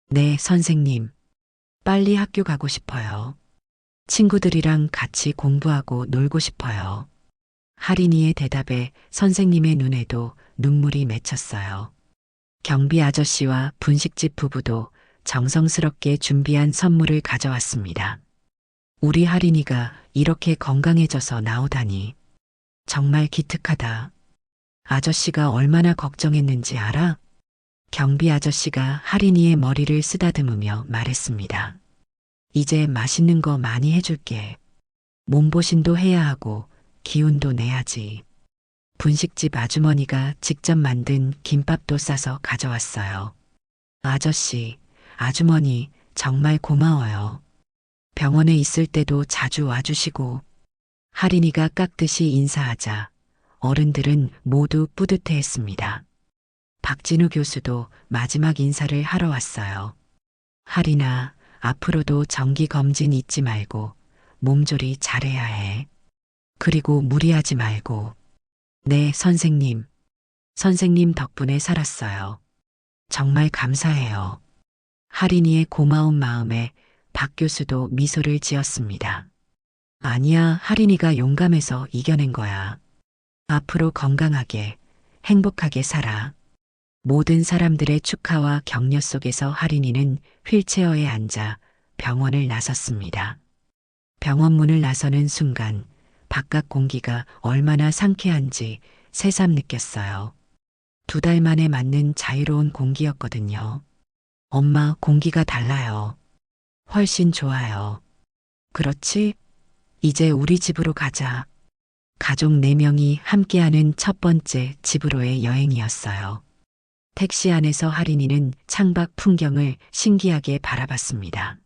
네, 선생님. 빨리 학교 가고 싶어요. 친구들이랑 같이 공부하고 놀고 싶어요. 할인이의 대답에 선생님의 눈에도 눈물이 맺혔어요. 경비 아저씨와 분식집 부부도 정성스럽게 준비한 선물을 가져왔습니다. 우리 할인이가 이렇게 건강해져서 나오다니. 정말 기특하다. 아저씨가 얼마나 걱정했는지 알아? 경비 아저씨가 할인이의 머리를 쓰다듬으며 말했습니다. 이제 맛있는 거 많이 해줄게. 몸보신도 해야 하고 기운도 내야지. 분식집 아주머니가 직접 만든 김밥도 싸서 가져왔어요. 아저씨, 아주머니 정말 고마워요. 병원에 있을 때도 자주 와주시고. 할인이가 깍듯이 인사하자 어른들은 모두 뿌듯해했습니다. 박진우 교수도 마지막 인사를 하러 왔어요. 할인아, 앞으로도 정기 검진 잊지 말고 몸조리 잘해야 해. 그리고 무리하지 말고. 네, 선생님. 선생님 덕분에 살았어요. 정말 감사해요. 할인이의 고마운 마음에 박 교수도 미소를 지었습니다. 아니야, 할인이가 용감해서 이겨낸 거야. 앞으로 건강하게, 행복하게 살아. 모든 사람들의 축하와 격려 속에서 할인이는 휠체어에 앉아 병원을 나섰습니다. 병원 문을 나서는 순간 바깥 공기가 얼마나 상쾌한지 새삼 느꼈어요. 2달 만에 맞는 자유로운 공기였거든요. 엄마, 공기가 달라요. 훨씬 좋아요. 그렇지? 이제 우리 집으로 가자. 가족 4명이 함께하는 첫 번째 집으로의 여행이었어요. 택시 안에서 할인이는 창밖 풍경을 신기하게 바라봤습니다.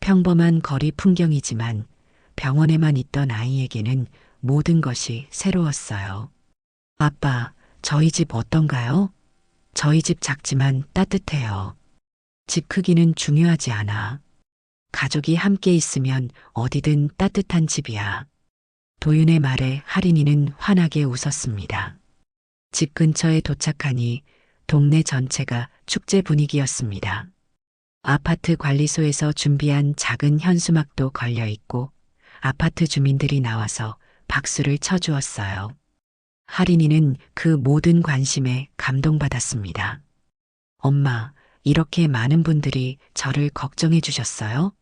평범한 거리 풍경이지만 병원에만 있던 아이에게는 모든 것이 새로웠어요. 아빠, 저희 집 어떤가요? 저희 집 작지만 따뜻해요. 집 크기는 중요하지 않아. 가족이 함께 있으면 어디든 따뜻한 집이야. 도윤의 말에 할인이는 환하게 웃었습니다. 집 근처에 도착하니 동네 전체가 축제 분위기였습니다. 아파트 관리소에서 준비한 작은 현수막도 걸려 있고 아파트 주민들이 나와서 박수를 쳐주었어요. 할인이는 그 모든 관심에 감동받았습니다. 엄마, 이렇게 많은 분들이 저를 걱정해 주셨어요?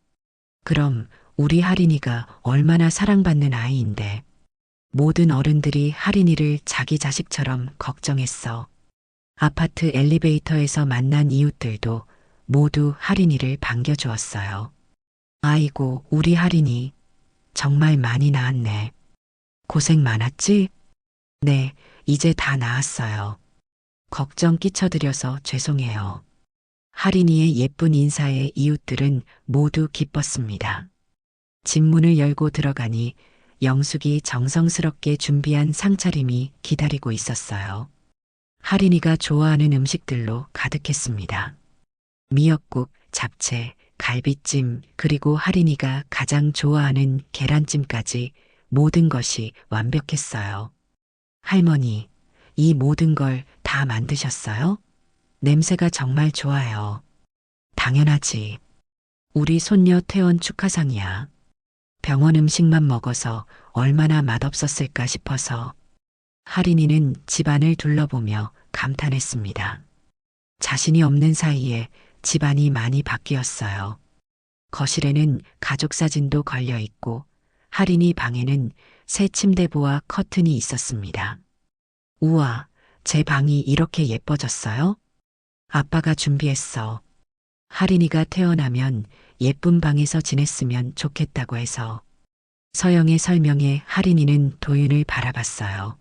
그럼 우리 할인이가 얼마나 사랑받는 아이인데. 모든 어른들이 할인이를 자기 자식처럼 걱정했어. 아파트 엘리베이터에서 만난 이웃들도 모두 할인이를 반겨주었어요. 아이고, 우리 할인이 정말 많이 나았네. 고생 많았지? 네, 이제 다 나았어요. 걱정 끼쳐드려서 죄송해요. 할인이의 예쁜 인사에 이웃들은 모두 기뻤습니다. 집 문을 열고 들어가니 영숙이 정성스럽게 준비한 상차림이 기다리고 있었어요. 할인이가 좋아하는 음식들로 가득했습니다. 미역국, 잡채, 갈비찜, 그리고 할인이가 가장 좋아하는 계란찜까지 모든 것이 완벽했어요. 할머니, 이 모든 걸 다 만드셨어요? 냄새가 정말 좋아요. 당연하지. 우리 손녀 퇴원 축하상이야. 병원 음식만 먹어서 얼마나 맛없었을까 싶어서. 할인이는 집안을 둘러보며 감탄했습니다. 자신이 없는 사이에 집안이 많이 바뀌었어요. 거실에는 가족 사진도 걸려 있고 할인이 방에는 새 침대보와 커튼이 있었습니다. 우와, 제 방이 이렇게 예뻐졌어요? 아빠가 준비했어. 할인이가 태어나면 예쁜 방에서 지냈으면 좋겠다고 해서. 서영의 설명에 할인이는 도윤을 바라봤어요.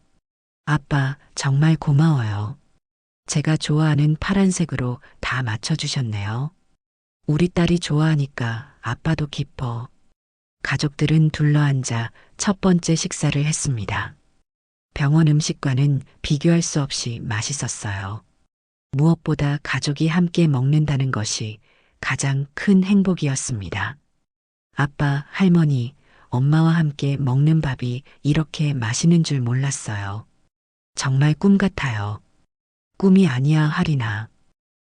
아빠, 정말 고마워요. 제가 좋아하는 파란색으로 다 맞춰주셨네요. 우리 딸이 좋아하니까 아빠도 기뻐. 가족들은 둘러앉아 첫 번째 식사를 했습니다. 병원 음식과는 비교할 수 없이 맛있었어요. 무엇보다 가족이 함께 먹는다는 것이 가장 큰 행복이었습니다. 아빠, 할머니, 엄마와 함께 먹는 밥이 이렇게 맛있는 줄 몰랐어요. 정말 꿈 같아요. 꿈이 아니야, 할인아.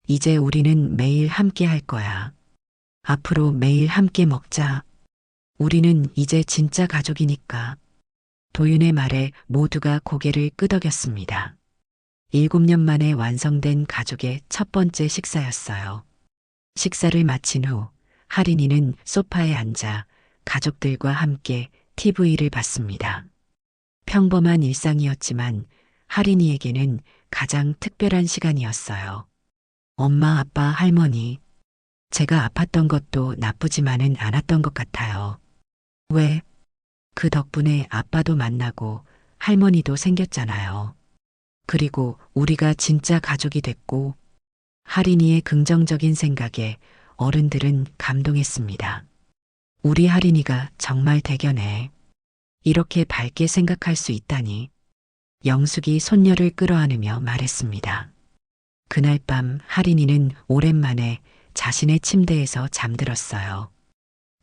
이제 우리는 매일 함께 할 거야. 앞으로 매일 함께 먹자. 우리는 이제 진짜 가족이니까. 도윤의 말에 모두가 고개를 끄덕였습니다. 7년 만에 완성된 가족의 첫 번째 식사였어요. 식사를 마친 후 할인이는 소파에 앉아 가족들과 함께 TV를 봤습니다. 평범한 일상이었지만 할인이에게는 가장 특별한 시간이었어요. 엄마, 아빠, 할머니. 제가 아팠던 것도 나쁘지만은 않았던 것 같아요. 왜? 그 덕분에 아빠도 만나고 할머니도 생겼잖아요. 그리고 우리가 진짜 가족이 됐고. 할인이의 긍정적인 생각에 어른들은 감동했습니다. 우리 할인이가 정말 대견해. 이렇게 밝게 생각할 수 있다니. 영숙이 손녀를 끌어안으며 말했습니다. 그날 밤 할인이는 오랜만에 자신의 침대에서 잠들었어요.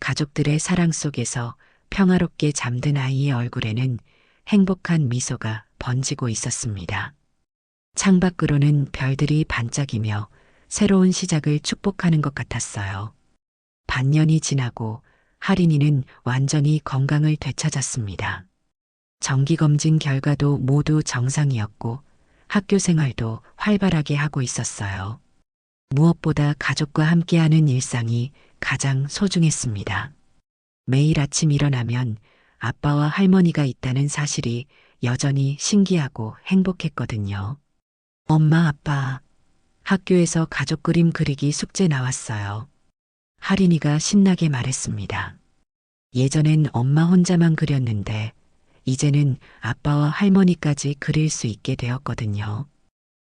가족들의 사랑 속에서 평화롭게 잠든 아이의 얼굴에는 행복한 미소가 번지고 있었습니다. 창밖으로는 별들이 반짝이며 새로운 시작을 축복하는 것 같았어요. 반년이 지나고 할인이는 완전히 건강을 되찾았습니다. 정기검진 결과도 모두 정상이었고 학교 생활도 활발하게 하고 있었어요. 무엇보다 가족과 함께하는 일상이 가장 소중했습니다. 매일 아침 일어나면 아빠와 할머니가 있다는 사실이 여전히 신기하고 행복했거든요. 엄마, 아빠, 학교에서 가족 그림 그리기 숙제 나왔어요. 할인이가 신나게 말했습니다. 예전엔 엄마 혼자만 그렸는데 이제는 아빠와 할머니까지 그릴 수 있게 되었거든요.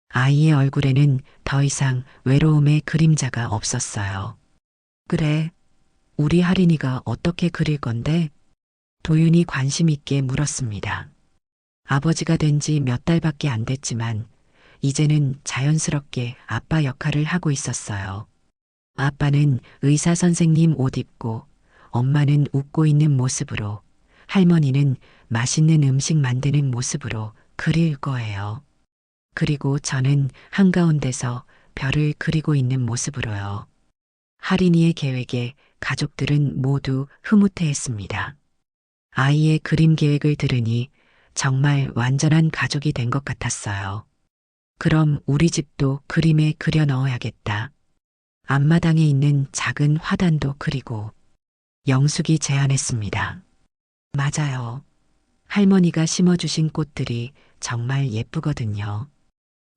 아이의 얼굴에는 더 이상 외로움의 그림자가 없었어요. 그래, 우리 할인이가 어떻게 그릴 건데? 도윤이 관심 있게 물었습니다. 아버지가 된 지 몇 달밖에 안 됐지만 이제는 자연스럽게 아빠 역할을 하고 있었어요. 아빠는 의사 선생님 옷 입고 엄마는 웃고 있는 모습으로 할머니는 맛있는 음식 만드는 모습으로 그릴 거예요. 그리고 저는 한가운데서 별을 그리고 있는 모습으로요. 할인이의 계획에 가족들은 모두 흐뭇해했습니다. 아이의 그림 계획을 들으니 정말 완전한 가족이 된 것 같았어요. 그럼 우리 집도 그림에 그려 넣어야겠다. 앞마당에 있는 작은 화단도 그리고 영숙이 제안했습니다. 맞아요. 할머니가 심어주신 꽃들이 정말 예쁘거든요.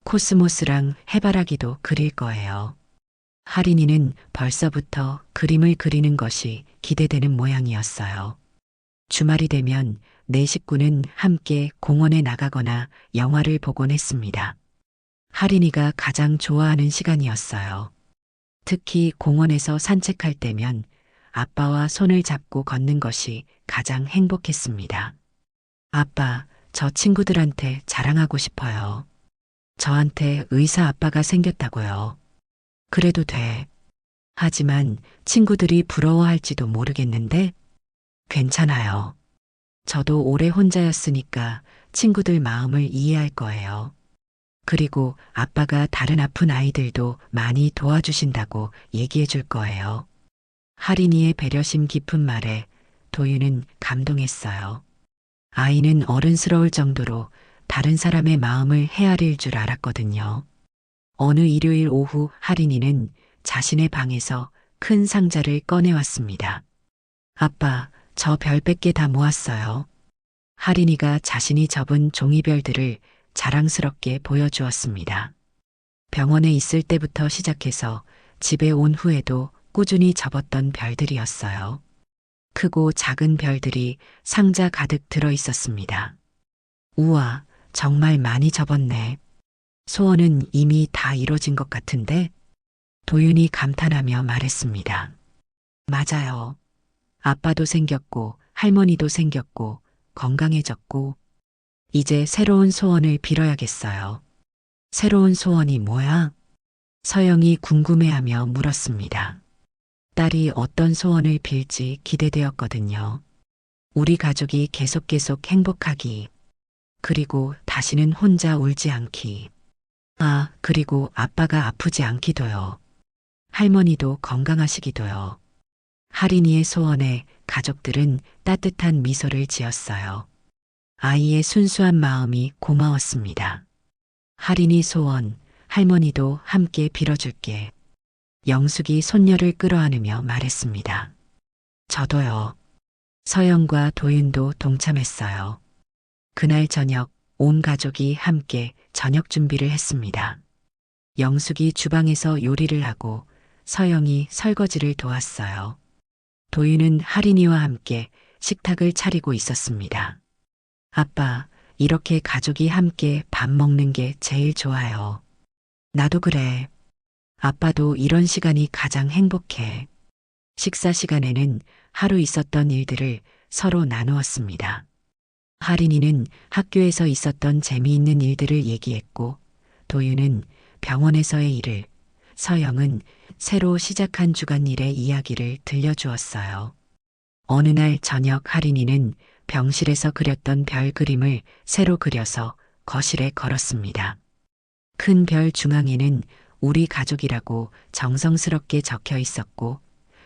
코스모스랑 해바라기도 그릴 거예요. 할인이는 벌써부터 그림을 그리는 것이 기대되는 모양이었어요. 주말이 되면 네 식구는 함께 공원에 나가거나 영화를 보곤 했습니다. 할인이가 가장 좋아하는 시간이었어요. 특히 공원에서 산책할 때면 아빠와 손을 잡고 걷는 것이 가장 행복했습니다. 아빠, 저 친구들한테 자랑하고 싶어요. 저한테 의사 아빠가 생겼다고요. 그래도 돼. 하지만 친구들이 부러워할지도 모르겠는데? 괜찮아요. 저도 오래 혼자였으니까 친구들 마음을 이해할 거예요. 그리고 아빠가 다른 아픈 아이들도 많이 도와주신다고 얘기해 줄 거예요. 할인이의 배려심 깊은 말에 도윤은 감동했어요. 아이는 어른스러울 정도로 다른 사람의 마음을 헤아릴 줄 알았거든요. 어느 일요일 오후 할인이는 자신의 방에서 큰 상자를 꺼내왔습니다. 아빠, 저 별 100개 다 모았어요. 할인이가 자신이 접은 종이별들을 자랑스럽게 보여주었습니다. 병원에 있을 때부터 시작해서 집에 온 후에도 꾸준히 접었던 별들이었어요. 크고 작은 별들이 상자 가득 들어 있었습니다. 우와, 정말 많이 접었네. 소원은 이미 다 이뤄진 것 같은데? 도윤이 감탄하며 말했습니다. 맞아요. 아빠도 생겼고, 할머니도 생겼고, 건강해졌고, 이제 새로운 소원을 빌어야겠어요. 새로운 소원이 뭐야? 서영이 궁금해하며 물었습니다. 딸이 어떤 소원을 빌지 기대되었거든요. 우리 가족이 계속 행복하기. 그리고 다시는 혼자 울지 않기. 아, 그리고 아빠가 아프지 않기도요. 할머니도 건강하시기도요. 할인이의 소원에 가족들은 따뜻한 미소를 지었어요. 아이의 순수한 마음이 고마웠습니다. 할인이 소원, 할머니도 함께 빌어줄게. 영숙이 손녀를 끌어안으며 말했습니다. 저도요. 서영과 도윤도 동참했어요. 그날 저녁 온 가족이 함께 저녁 준비를 했습니다. 영숙이 주방에서 요리를 하고 서영이 설거지를 도왔어요. 도윤은 할인이와 함께 식탁을 차리고 있었습니다. 아빠, 이렇게 가족이 함께 밥 먹는 게 제일 좋아요. 나도 그래. 아빠도 이런 시간이 가장 행복해. 식사 시간에는 하루 있었던 일들을 서로 나누었습니다. 할인이는 학교에서 있었던 재미있는 일들을 얘기했고, 도윤은 병원에서의 일을, 서영은 새로 시작한 주간일의 이야기를 들려주었어요. 어느 날 저녁 할인이는 병실에서 그렸던 별 그림을 새로 그려서 거실에 걸었습니다. 큰 별 중앙에는 우리 가족이라고 정성스럽게 적혀 있었고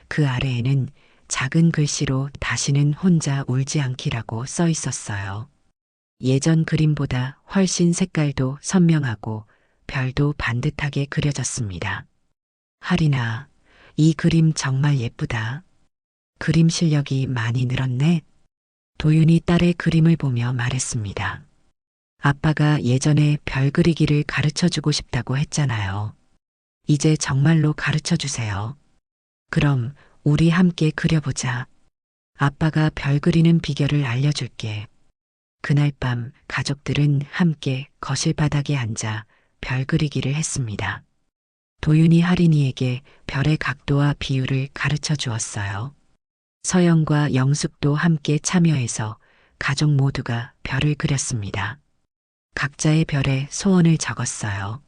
그 아래에는 작은 글씨로 다시는 혼자 울지 않기라고 써 있었어요. 예전 그림보다 훨씬 색깔도 선명하고 별도 반듯하게 그려졌습니다. 할인아, 이 그림 정말 예쁘다. 그림 실력이 많이 늘었네. 도윤이 딸의 그림을 보며 말했습니다. 아빠가 예전에 별 그리기를 가르쳐 주고 싶다고 했잖아요. 이제 정말로 가르쳐 주세요. 그럼 우리 함께 그려보자. 아빠가 별 그리는 비결을 알려줄게. 그날 밤 가족들은 함께 거실 바닥에 앉아 별 그리기를 했습니다. 도윤이 할인이에게 별의 각도와 비율을 가르쳐 주었어요. 서영과 영숙도 함께 참여해서 가족 모두가 별을 그렸습니다. 각자의 별에 소원을 적었어요.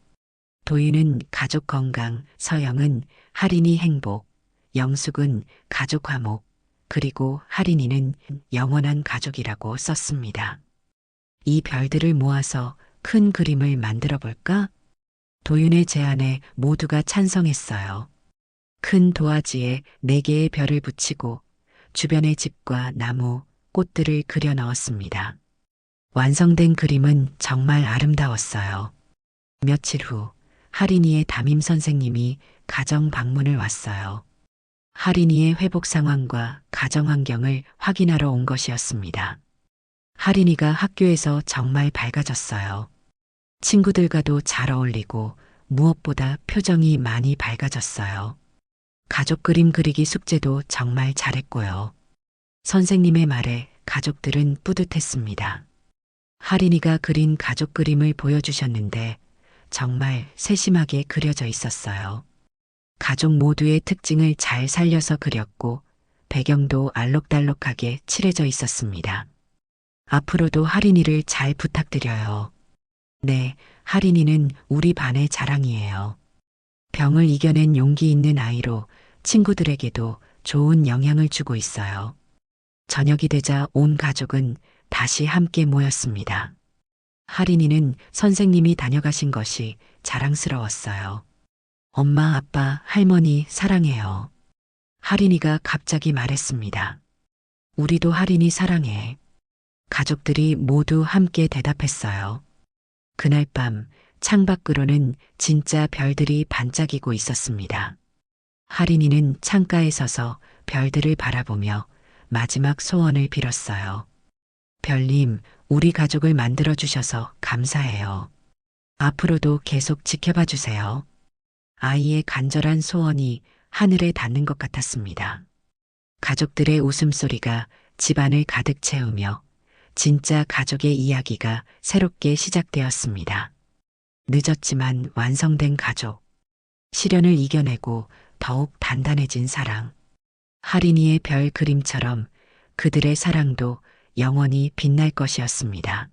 도윤은 가족 건강, 서영은 할인이 행복, 영숙은 가족 화목, 그리고 할인이는 영원한 가족이라고 썼습니다. 이 별들을 모아서 큰 그림을 만들어 볼까? 도윤의 제안에 모두가 찬성했어요. 큰 도화지에 4개의 별을 붙이고 주변의 집과 나무, 꽃들을 그려 넣었습니다. 완성된 그림은 정말 아름다웠어요. 며칠 후 할인이의 담임 선생님이 가정 방문을 왔어요. 할인이의 회복 상황과 가정 환경을 확인하러 온 것이었습니다. 할인이가 학교에서 정말 밝아졌어요. 친구들과도 잘 어울리고 무엇보다 표정이 많이 밝아졌어요. 가족 그림 그리기 숙제도 정말 잘했고요. 선생님의 말에 가족들은 뿌듯했습니다. 할인이가 그린 가족 그림을 보여주셨는데 정말 세심하게 그려져 있었어요. 가족 모두의 특징을 잘 살려서 그렸고 배경도 알록달록하게 칠해져 있었습니다. 앞으로도 할인이를 잘 부탁드려요. 네, 할인이는 우리 반의 자랑이에요. 병을 이겨낸 용기 있는 아이로 친구들에게도 좋은 영향을 주고 있어요. 저녁이 되자 온 가족은 다시 함께 모였습니다. 할인이는 선생님이 다녀가신 것이 자랑스러웠어요. 엄마, 아빠, 할머니 사랑해요. 할인이가 갑자기 말했습니다. 우리도 할인이 사랑해. 가족들이 모두 함께 대답했어요. 그날 밤 창밖으로는 진짜 별들이 반짝이고 있었습니다. 할인이는 창가에 서서 별들을 바라보며 마지막 소원을 빌었어요. 별님, 우리 가족을 만들어주셔서 감사해요. 앞으로도 계속 지켜봐 주세요. 아이의 간절한 소원이 하늘에 닿는 것 같았습니다. 가족들의 웃음소리가 집안을 가득 채우며 진짜 가족의 이야기가 새롭게 시작되었습니다. 늦었지만 완성된 가족. 시련을 이겨내고 더욱 단단해진 사랑. 할인이의 별 그림처럼 그들의 사랑도 영원히 빛날 것이었습니다.